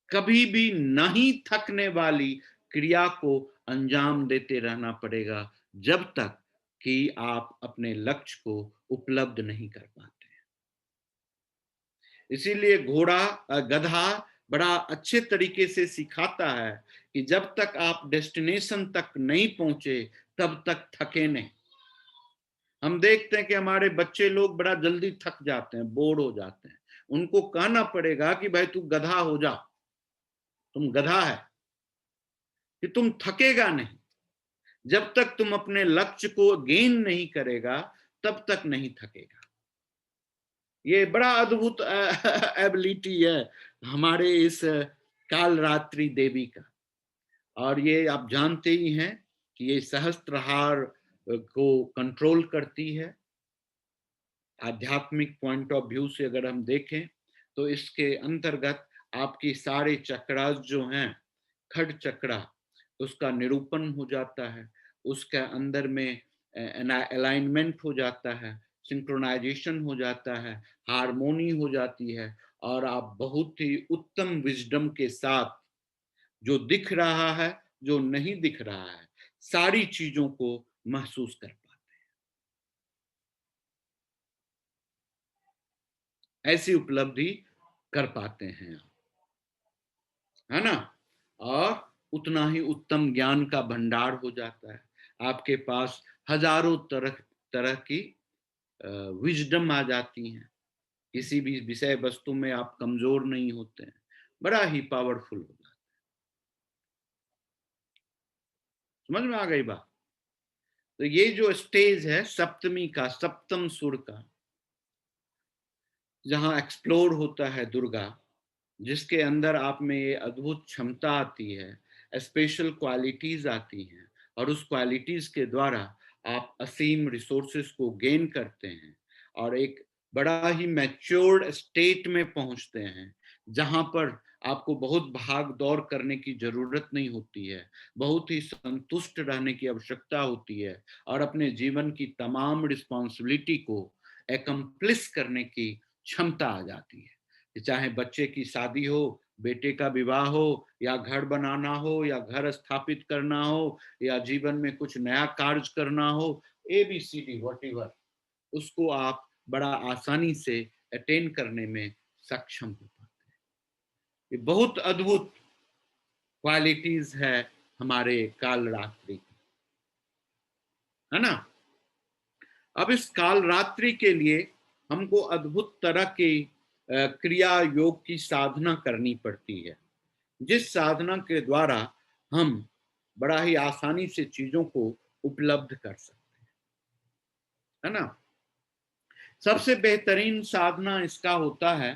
कभी भी नहीं थकने वाली क्रिया को अंजाम देते रहना पड़ेगा जब तक कि आप अपने लक्ष्य को उपलब्ध नहीं कर पाते। इसीलिए गधा बड़ा अच्छे तरीके से सिखाता है कि जब तक आप डेस्टिनेशन तक नहीं पहुंचे तब तक थके नहीं। हम देखते हैं कि हमारे बच्चे लोग बड़ा जल्दी थक जाते हैं, बोर हो जाते हैं। उनको कहना पड़ेगा कि भाई तू गधा हो जा, तुम गधा है, कि तुम थकेगा नहीं। जब तक तुम अपने लक्ष्य को गेन नहीं करेगा तब तक नहीं थकेगा। ये बड़ा अद्भुत एबिलिटी है हमारे इस काल रात्रि देवी का। और ये आप जानते ही हैं कि ये सहस्त्रहार को कंट्रोल करती है। आध्यात्मिक पॉइंट ऑफ व्यू से अगर हम देखें तो इसके अंतर्गत आपकी सारे चक्रास जो हैं, खड चक्रा, उसका निरूपण हो जाता है, उसके अंदर में अलाइनमेंट हो जाता है, सिंक्रोनाइजेशन हो जाता है, हारमोनी हो जाती है, और आप बहुत ही उत्तम विजडम के साथ जो दिख रहा है, जो नहीं दिख रहा है, सारी चीजों को महसूस कर पाते हैं, ऐसी उपलब्धि कर पाते हैं आप, है ना। और उतना ही उत्तम ज्ञान का भंडार हो जाता है, आपके पास हजारों तरह तरह की विजडम आ जाती हैं, किसी भी विषय वस्तु में आप कमजोर नहीं होते हैं, बड़ा ही पावरफुल हो जाता है। समझ में आ गई बात। तो ये जो स्टेज है सप्तमी का, सप्तम सुर का, जहां एक्सप्लोर होता है दुर्गा, जिसके अंदर आप में ये अद्भुत क्षमता आती है, स्पेशल क्वालिटीज आती हैं, और उस क्वालिटीज के द्वारा आप असीम रिसोर्सेस को गेन करते हैं और एक बड़ा ही मैच्योर्ड स्टेट में पहुंचते हैं, जहां पर आपको बहुत भाग दौड़ करने की जरूरत नहीं होती है, बहुत ही संतुष्ट रहने की आवश्यकता होती है, और अपने जीवन की तमाम रिस्पॉन्सिबिलिटी को एकम्प्लिस करने की क्षमता आ जाती है। चाहे बच्चे की शादी हो, बेटे का विवाह हो, या घर बनाना हो, या घर स्थापित करना हो, या जीवन में कुछ नया कार्य करना हो, ABCD व्हाटएवर, उसको आप बड़ा आसानी से अटेन करने में सक्षम हो पाते हैं। ये बहुत अद्भुत क्वालिटीज है हमारे काल रात्रि की, है ना। अब इस काल रात्रि के लिए हमको अद्भुत तरह की क्रिया योग की साधना करनी पड़ती है, जिस साधना के द्वारा हम बड़ा ही आसानी से चीजों को उपलब्ध कर सकते हैं, है ना। सबसे बेहतरीन साधना इसका होता है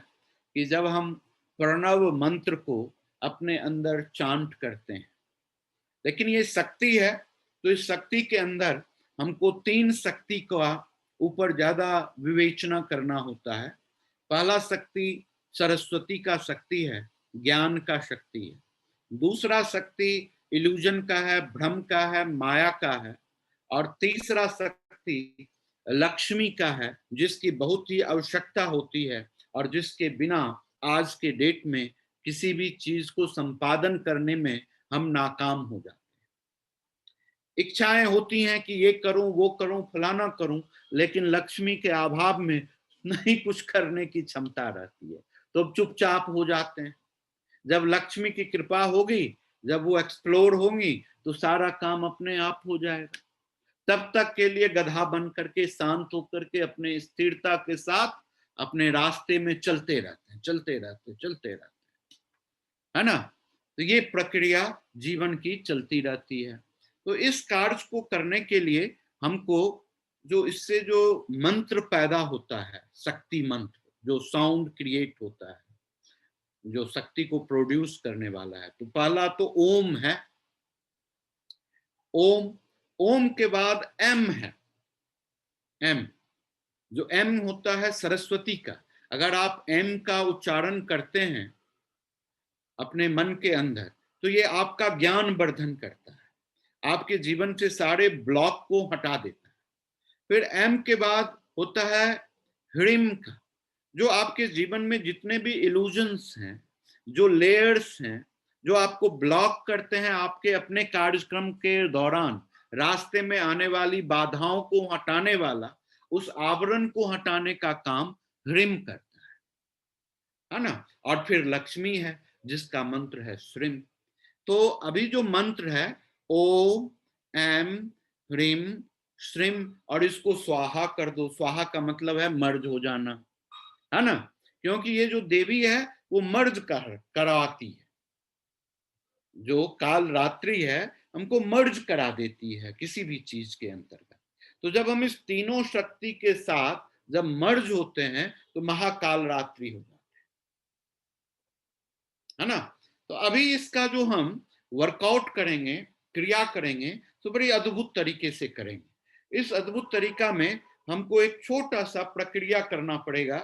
कि जब हम प्रणव मंत्र को अपने अंदर चांट करते हैं, लेकिन ये शक्ति है, तो इस शक्ति के अंदर हमको 3 शक्ति का ऊपर ज्यादा विवेचना करना होता है। पहला शक्ति सरस्वती का शक्ति है, ज्ञान का शक्ति है। दूसरा शक्ति इल्यूजन का है, भ्रम का है, माया का है। और तीसरा शक्ति लक्ष्मी का है, जिसकी बहुत ही आवश्यकता होती है और जिसके बिना आज के डेट में किसी भी चीज को संपादन करने में हम नाकाम हो जाते हैं। इच्छाएं होती हैं कि ये करूं, वो करूं, फलाना करूं, लेकिन लक्ष्मी के अभाव में नहीं कुछ करने की क्षमता रहती है, तो चुपचाप हो जाते हैं। जब लक्ष्मी की कृपा होगी, जब वो एक्सप्लोर होंगी, तो सारा काम अपने आप हो जाएगा। तब तक के लिए गधा बन करके, शांत होकर के, अपने स्थिरता के साथ अपने रास्ते में चलते रहते हैं, चलते रहते, चलते रहते, है ना। तो ये प्रक्रिया जीवन की चलती रहती है। तो इस कार्य को करने के लिए हमको जो इससे जो मंत्र पैदा होता है, शक्ति मंत्र, जो साउंड क्रिएट होता है, जो शक्ति को प्रोड्यूस करने वाला है, तो पहला तो ओम है। ओम, ओम के बाद एम है। एम, जो एम होता है सरस्वती का। अगर आप एम का उच्चारण करते हैं अपने मन के अंदर, तो ये आपका ज्ञान वर्धन करता है, आपके जीवन से सारे ब्लॉक को हटा देता है। फिर एम के बाद होता है ह्रीम का, जो आपके जीवन में जितने भी इल्यूजन्स हैं, जो लेयर्स हैं, जो आपको ब्लॉक करते हैं, आपके अपने कार्यक्रम के दौरान रास्ते में आने वाली बाधाओं को हटाने वाला, उस आवरण को हटाने का काम ह्रीम करता है ना। और फिर लक्ष्मी है, जिसका मंत्र है श्रीम। तो अभी जो मंत्र है ओम एम ह्रीम श्रीम, और इसको स्वाहा कर दो। स्वाहा का मतलब है मर्ज हो जाना, है ना, क्योंकि ये जो देवी है वो मर्ज कराती है। जो काल रात्रि है हमको मर्ज करा देती है किसी भी चीज के अंतर्गत। तो जब हम इस तीनों शक्ति के साथ जब मर्ज होते हैं, तो महाकाल रात्रि हो जाती है ना। तो अभी इसका जो हम वर्कआउट करेंगे, क्रिया करेंगे, तो बड़ी अद्भुत तरीके से करेंगे। इस अद्भुत तरीका में हमको एक छोटा सा प्रक्रिया करना पड़ेगा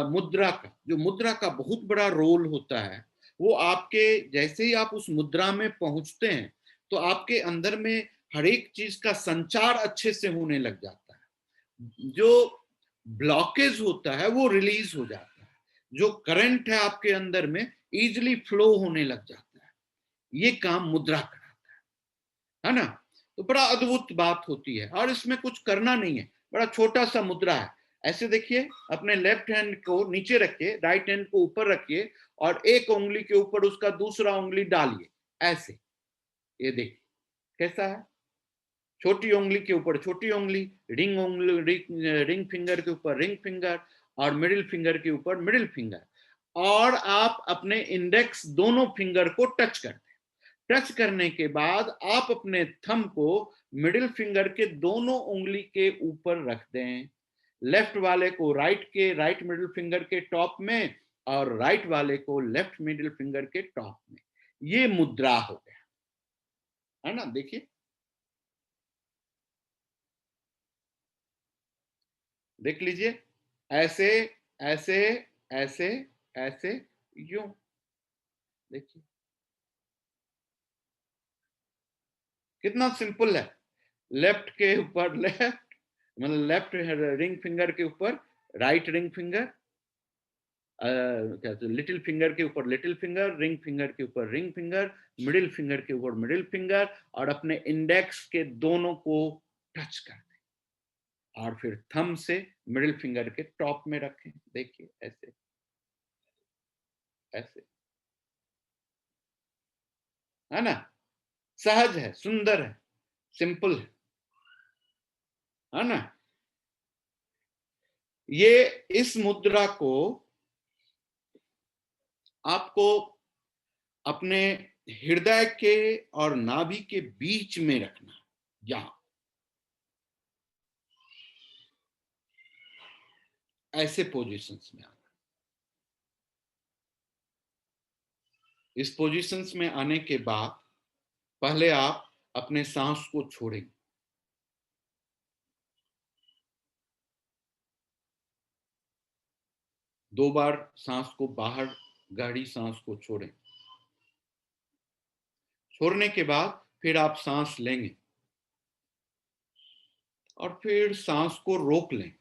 मुद्रा का। जो मुद्रा का बहुत बड़ा रोल होता है, वो आपके जैसे ही आप उस मुद्रा में पहुंचते हैं तो आपके अंदर में हर एक चीज का संचार अच्छे से होने लग जाता है। जो ब्लॉकेज होता है वो रिलीज हो जाता है, जो करंट है आपके अंदर में इजीली फ्लो होने लग जाता है। ये काम मुद्रा कराता है ना। तो बड़ा अद्भुत बात होती है, और इसमें कुछ करना नहीं है, बड़ा छोटा सा मुद्रा है। ऐसे देखिए, अपने लेफ्ट हैंड को नीचे रखिए, राइट हैंड को ऊपर रखिए, और एक उंगली के ऊपर उसका दूसरा उंगली डालिए, ऐसे। ये देखिए कैसा है, छोटी उंगली के ऊपर छोटी उंगली, रिंग फिंगर के ऊपर रिंग फिंगर, और मिडिल फिंगर के ऊपर मिडिल फिंगर। और आप अपने इंडेक्स दोनों फिंगर को टच कर दें। टच करने के बाद आप अपने थंब को मिडिल फिंगर के दोनों उंगली के ऊपर रख दें। लेफ्ट वाले को राइट मिडिल फिंगर के टॉप में, और राइट वाले को लेफ्ट मिडिल फिंगर के टॉप में। ये मुद्रा हो गया, है ना। देखिए, देख लीजिए, ऐसे ऐसे ऐसे ऐसे, यूं। देखिए कितना सिंपल है। लेफ्ट के ऊपर लेफ्ट, मतलब लेफ्ट रिंग फिंगर के ऊपर राइट रिंग फिंगर, क्या लिटिल फिंगर के ऊपर लिटिल फिंगर, रिंग फिंगर के ऊपर रिंग फिंगर, मिडिल फिंगर के ऊपर मिडिल फिंगर, और अपने इंडेक्स के दोनों को टच कर दें, और फिर थंब से मिडिल फिंगर के टॉप में रखें। देखिए ऐसे ऐसे, है ना। सहज है, सुंदर है, सिंपल है ना। ये इस मुद्रा को आपको अपने हृदय के और नाभि के बीच में रखना, यहां ऐसे पोजीशंस में आना। इस पोजीशंस में आने के बाद पहले आप अपने सांस को छोड़ेंगे। दो बार सांस को बाहर, गहरी सांस को छोड़ें। छोड़ने के बाद फिर आप सांस लेंगे, और फिर सांस को रोक लें।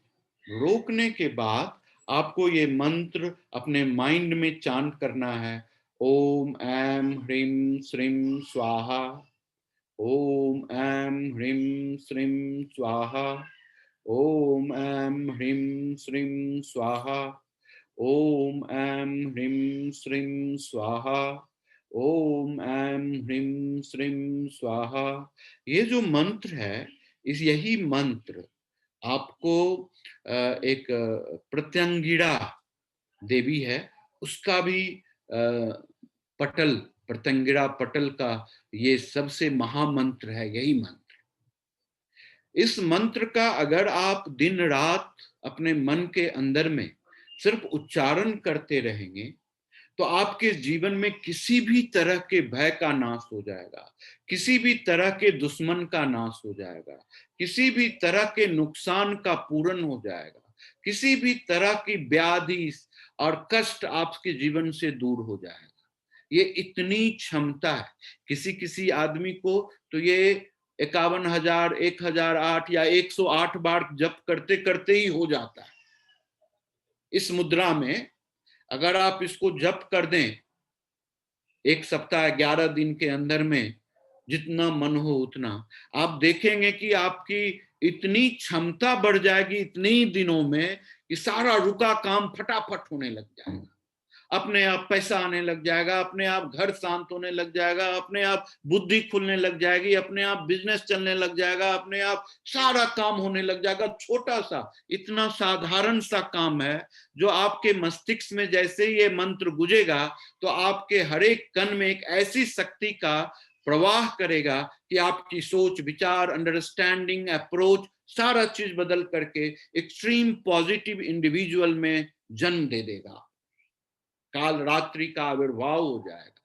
रोकने के बाद आपको ये मंत्र अपने माइंड में चांट करना है। ओम ऐम ह्रीम श्रीम स्वाहा, ओम ऐम ह्रीम श्रीम स्वाहा, ओम ऐम ह्रीम श्रीम स्वाहा, ओम ऐम ह्रीम श्रीम स्वाहा, ओम ऐम ह्रीम श्रीम स्वाहा। ये जो मंत्र है, इस यही मंत्र आपको एक प्रत्यंगिरा देवी है, उसका भी पटल, प्रत्यंगिरा पटल का ये सबसे महामंत्र है, यही मंत्र। इस मंत्र का अगर आप दिन रात अपने मन के अंदर में सिर्फ उच्चारण करते रहेंगे, तो आपके जीवन में किसी भी तरह के भय का नाश हो जाएगा, किसी भी तरह के दुश्मन का नाश हो जाएगा, किसी भी तरह के नुकसान का पूर्ण हो जाएगा, किसी भी तरह की व्याधि और कष्ट आपके जीवन से दूर हो जाएगा। ये इतनी क्षमता है। किसी किसी आदमी को तो ये 51,000, 1,008 या 108 बार जप करते करते ही हो जाता है। इस मुद्रा में अगर आप इसको जप कर दें एक सप्ताह 11 दिन के अंदर में, जितना मन हो उतना, आप देखेंगे कि आपकी इतनी क्षमता बढ़ जाएगी इतने ही दिनों में कि सारा रुका काम फटाफट होने लग जाएगा। अपने आप पैसा आने लग जाएगा, अपने आप घर शांत होने लग जाएगा, अपने आप बुद्धि खुलने लग जाएगी, अपने आप बिजनेस चलने लग जाएगा, अपने आप सारा काम होने लग जाएगा। छोटा सा, इतना साधारण सा काम है, जो आपके मस्तिष्क में जैसे ही ये मंत्र गुजेगा तो आपके हर एक कण में एक ऐसी शक्ति का प्रवाह करेगा कि आपकी सोच, विचार, अंडरस्टैंडिंग, अप्रोच, सारा चीज बदल करके एक्सट्रीम पॉजिटिव इंडिविजुअल में जन्म दे देगा। काल रात्रि का आविर्भाव हो जाएगा,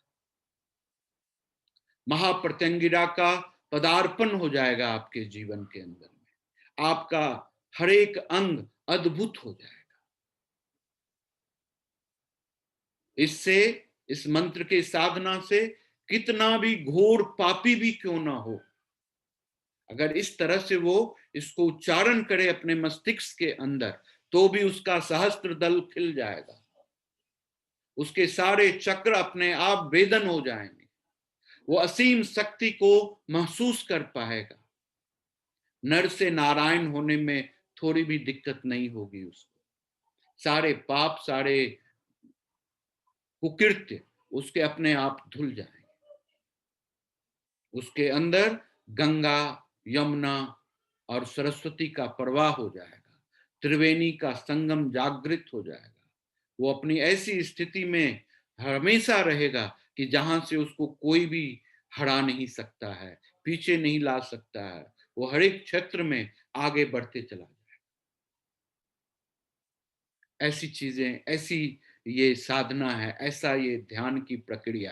महाप्रत्यंगिरा का पदार्पण हो जाएगा आपके जीवन के अंदर में। आपका हर एक अंग अद्भुत हो जाएगा। इससे, इस मंत्र के साधना से कितना भी घोर पापी भी क्यों ना हो, अगर इस तरह से वो इसको उच्चारण करे अपने मस्तिष्क के अंदर, तो भी उसका सहस्त्र दल खिल जाएगा, उसके सारे चक्र अपने आप वेदन हो जाएंगे, वो असीम शक्ति को महसूस कर पाएगा। नर से नारायण होने में थोड़ी भी दिक्कत नहीं होगी उसको। सारे पाप, सारे कुकृत्य उसके अपने आप धुल जाएंगे। उसके अंदर गंगा, यमुना और सरस्वती का प्रवाह हो जाएगा, त्रिवेणी का संगम जागृत हो जाएगा। वो अपनी ऐसी स्थिति में हमेशा रहेगा कि जहां से उसको कोई भी हरा नहीं सकता है, पीछे नहीं ला सकता है। वो हर एक क्षेत्र में आगे बढ़ते चला जाएगा। ऐसी चीजें, ऐसी ये साधना है, ऐसा ये ध्यान की प्रक्रिया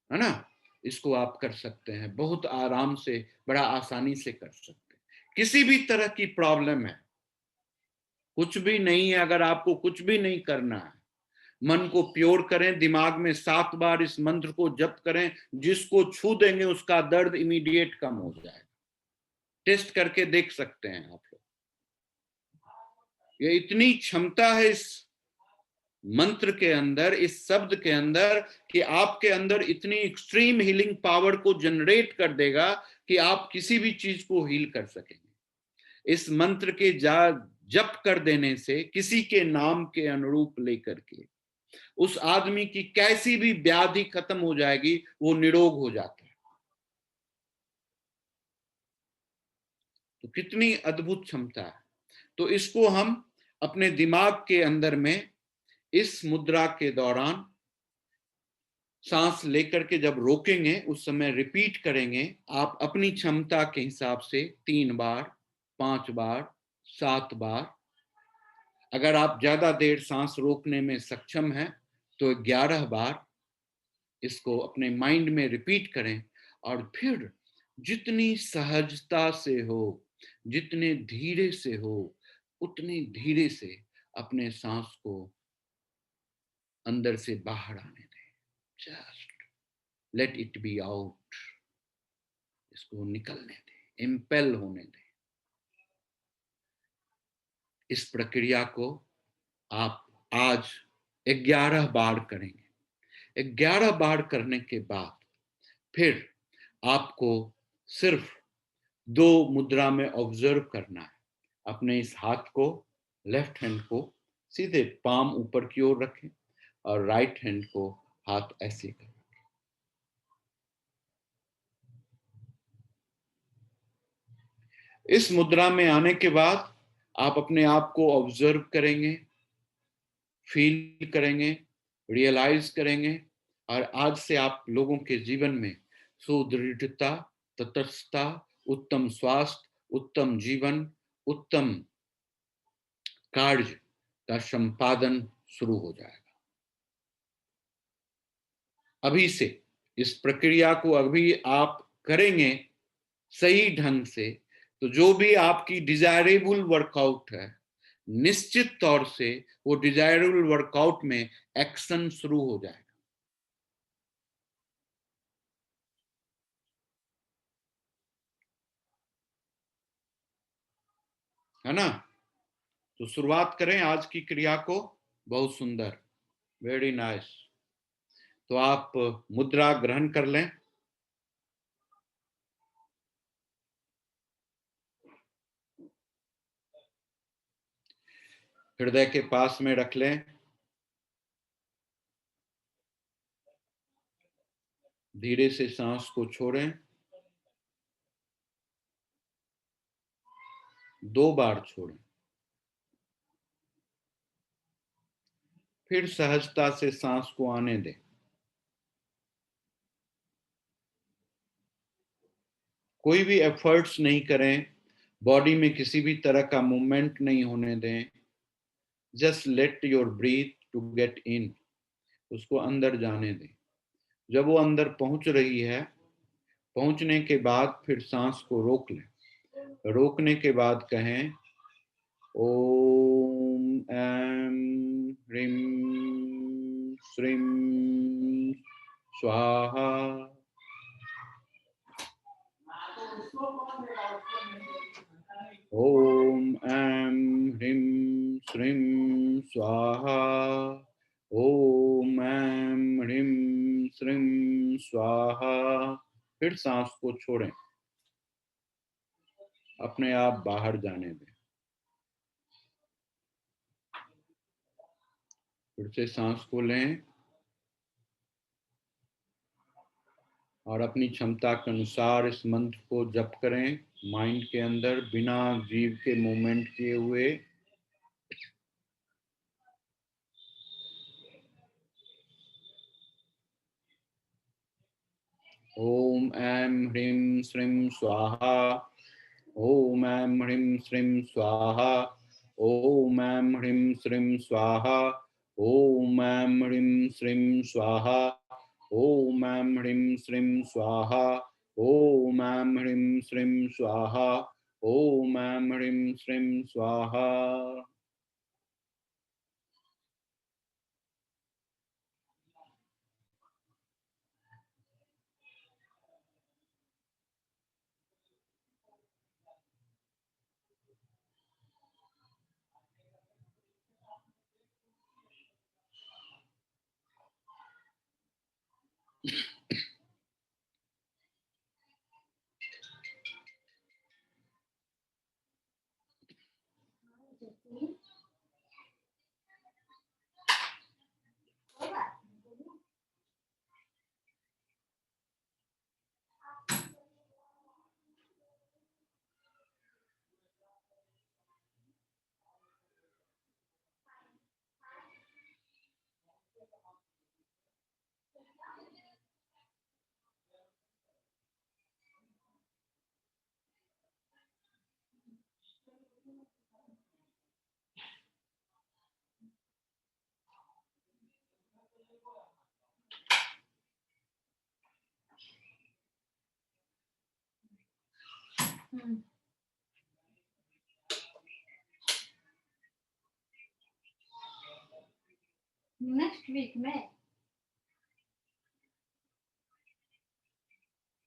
है ना। इसको आप कर सकते हैं बहुत आराम से, बड़ा आसानी से कर सकते हैं। किसी भी तरह की प्रॉब्लम है, कुछ भी नहीं है, अगर आपको कुछ भी नहीं करना है, मन को प्योर करें, दिमाग में 7 बार इस मंत्र को जप करें, जिसको छू देंगे उसका दर्द इमीडिएट कम हो जाएगा। टेस्ट करके देख सकते हैं आप लोग। ये इतनी क्षमता है इस मंत्र के अंदर, इस शब्द के अंदर, कि आपके अंदर इतनी एक्सट्रीम हीलिंग पावर को जनरेट कर देगा कि आप किसी भी चीज को हील कर सकेंगे। इस मंत्र के जप कर देने से, किसी के नाम के अनुरूप लेकर के, उस आदमी की कैसी भी व्याधि खत्म हो जाएगी, वो निरोग हो जाता है। तो कितनी अद्भुत क्षमता है। तो इसको हम अपने दिमाग के अंदर में इस मुद्रा के दौरान सांस लेकर के जब रोकेंगे, उस समय रिपीट करेंगे। आप अपनी क्षमता के हिसाब से 3 बार, 5 बार, 7 बार। अगर आप ज्यादा देर सांस रोकने में सक्षम हैं तो 11 बार इसको अपने माइंड में रिपीट करें। और फिर जितनी सहजता से हो, जितने धीरे से हो, उतने धीरे से अपने सांस को अंदर से बाहर आने दें। Just let it be out. इसको निकलने दें, इम्पेल होने दें। इस प्रक्रिया को आप आज 11 बार करेंगे। 11 बार करने के बाद फिर आपको सिर्फ 2 मुद्रा में ऑब्जर्व करना है। अपने इस हाथ को, लेफ्ट हैंड को सीधे पाम ऊपर की ओर रखें और राइट हैंड को हाथ ऐसे करें। इस मुद्रा में आने के बाद आप अपने आप को ऑब्जर्व करेंगे, फील करेंगे, रियलाइज करेंगे। और आज से आप लोगों के जीवन में सुदृढ़ता, तटस्थता, उत्तम स्वास्थ्य, उत्तम जीवन, उत्तम कार्य का संपादन शुरू हो जाएगा। अभी से इस प्रक्रिया को अभी आप करेंगे सही ढंग से, तो जो भी आपकी डिजायरेबल वर्कआउट है, निश्चित तौर से वो डिजायरेबल वर्कआउट में एक्शन शुरू हो जाएगा। है ना। तो शुरुआत करें आज की क्रिया को। बहुत सुंदर, वेरी नाइस। तो आप मुद्रा ग्रहण कर लें। हृदय के पास में रख लें। धीरे से सांस को छोड़ें। 2 बार छोड़ें। फिर सहजता से सांस को आने दें। कोई भी एफर्ट्स नहीं करें, बॉडी में किसी भी तरह का मूवमेंट नहीं होने दें। Just let your breath to get in, उसको अंदर जाने दें। जब वो अंदर पहुंच रही है, पहुंचने के बाद फिर सांस को रोक लें रोकने के बाद कहें ओम ऐं ह्रीं श्रीं स्वाहा। ओम ऐं ह्रीं श्रीं स्वाहा। ओम ऐं ह्रीं श्रीं स्वाहा। फिर सांस को छोड़ें, अपने आप बाहर जाने दें। फिर से सांस को लें और अपनी क्षमता के अनुसार इस मंत्र को जप करें माइंड के अंदर, बिना जीव के मूवमेंट किए हुए। ओम ऐं ह्रीं श्रीं स्वाहा। ओम ऐं ह्रीं श्रीं स्वाहा। ओम ऐं ह्रीं श्रीं स्वाहा। ओम ऐं ह्रीं श्रीं स्वाहा। ओम ऐं ह्रीं श्रीं स्वाहा। ओम ऐं ह्रीं श्रीं स्वाहा। ओम ऐं ह्रीं श्रीं स्वाहा। नेक्स्ट वीक में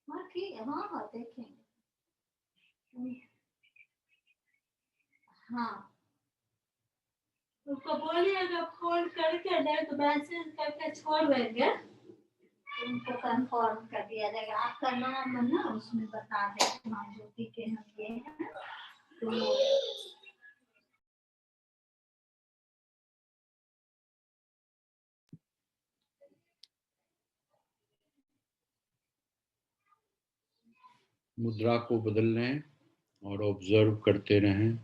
हाँ ठीक है, हाँ हाँ देखेंगे। हाँ उसको बोलिएगा फोन करके, नहीं तो मैसेज करके छोड़ देंगे, उनको कंफर्म कर दिया जाएगा। आपका नाम है ना, उसमें बता देंगे हाँ ज्योति के हम ये हैं तो मुद्रा को बदल लें और ऑब्जर्व करते रहें।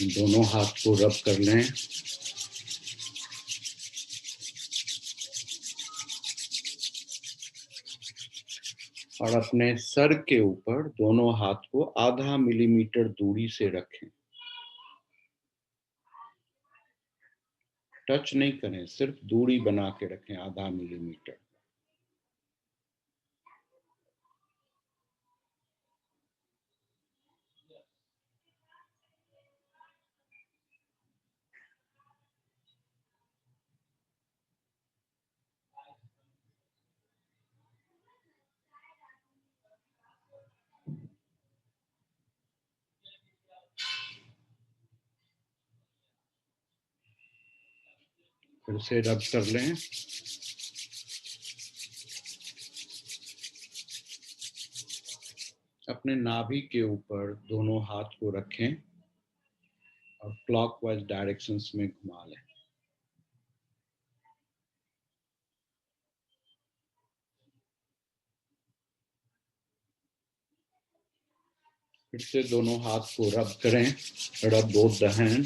दोनों हाथ को रब कर लें। और अपने सर के ऊपर दोनों हाथ को आधा मिलीमीटर दूरी से रखें। टच नहीं करें, सिर्फ दूरी बना के रखें आधा मिलीमीटर। फिर से रब कर लें। अपने नाभि के ऊपर दोनों हाथ को रखें और क्लॉकवाइज डायरेक्शंस में घुमा लें। फिर से दोनों हाथ को रब करें। रब बोथ द हैंड।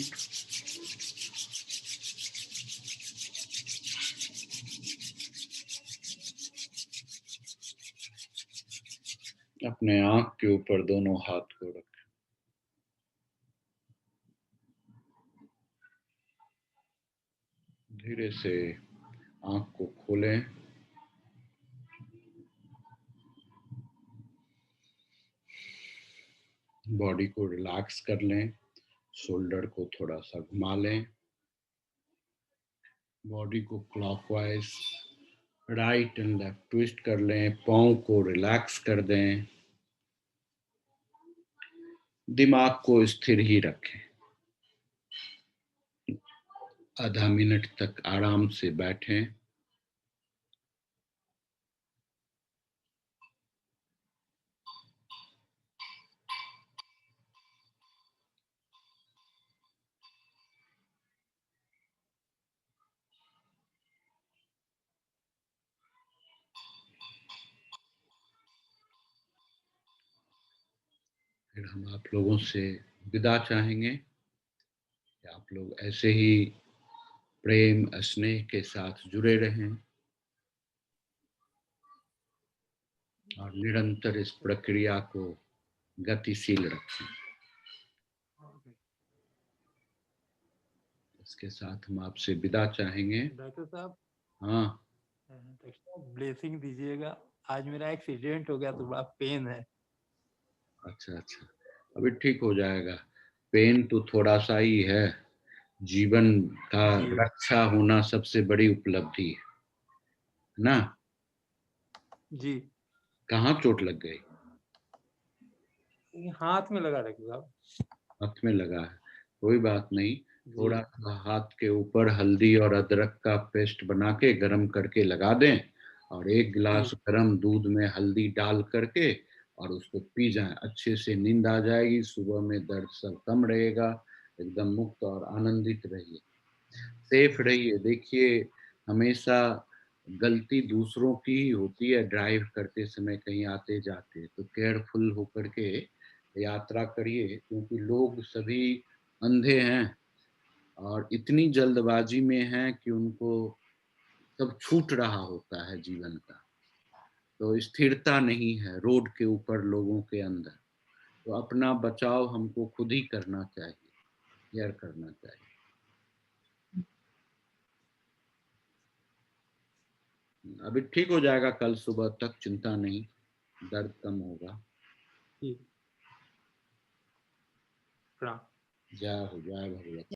अपने आंख के ऊपर दोनों हाथ को रखें। धीरे से आंख को खोलें। बॉडी को रिलैक्स कर लें। शोल्डर को थोड़ा सा घुमा लें। बॉडी को clockwise right and left twist कर लें। पाँव को रिलैक्स कर दें। दिमाग को स्थिर ही रखें। आधा मिनट तक आराम से बैठें। फिर हम आप लोगों से विदा चाहेंगे कि आप लोग ऐसे ही प्रेम स्नेह के साथ जुड़े रहें और निरंतर इस प्रक्रिया को गतिशील रखें। इसके साथ हम आपसे विदा चाहेंगे। डॉक्टर साहब, हाँ डॉक्टर साहब ब्लेसिंग दीजिएगा। आज मेरा एक्सीडेंट हो गया तो बड़ा पेन है। अच्छा अच्छा, अभी ठीक हो जाएगा। पेन तो थोड़ा सा ही है। जीवन का रक्षा होना सबसे बड़ी उपलब्धि है ना। जी, कहाँ चोट लग गई? ये हाथ में लगा डॉक्टर साहब। हाथ में लगा है, कोई बात नहीं। जी, थोड़ा सा हाथ के ऊपर हल्दी और अदरक का पेस्ट बना के गरम करके लगा दें और एक गिलास गरम दूध में हल्दी डाल करके और उसको पी जाएं। अच्छे से नींद आ जाएगी। सुबह में दर्द सब कम रहेगा। एकदम मुक्त और आनंदित रहिए। सेफ रहिए। देखिए, हमेशा गलती दूसरों की ही होती है। ड्राइव करते समय कहीं आते जाते तो केयरफुल होकर के यात्रा करिए, क्योंकि लोग सभी अंधे हैं और इतनी जल्दबाजी में हैं कि उनको सब छूट रहा होता है जीवन का। तो स्थिरता नहीं है रोड के ऊपर लोगों के अंदर। तो अपना बचाव हमको खुद ही करना चाहिए, केयर करना चाहिए। अभी ठीक हो जाएगा। कल सुबह तक चिंता नहीं, दर्द कम होगा। जी, प्रणाम। जय हो, जय भगवती।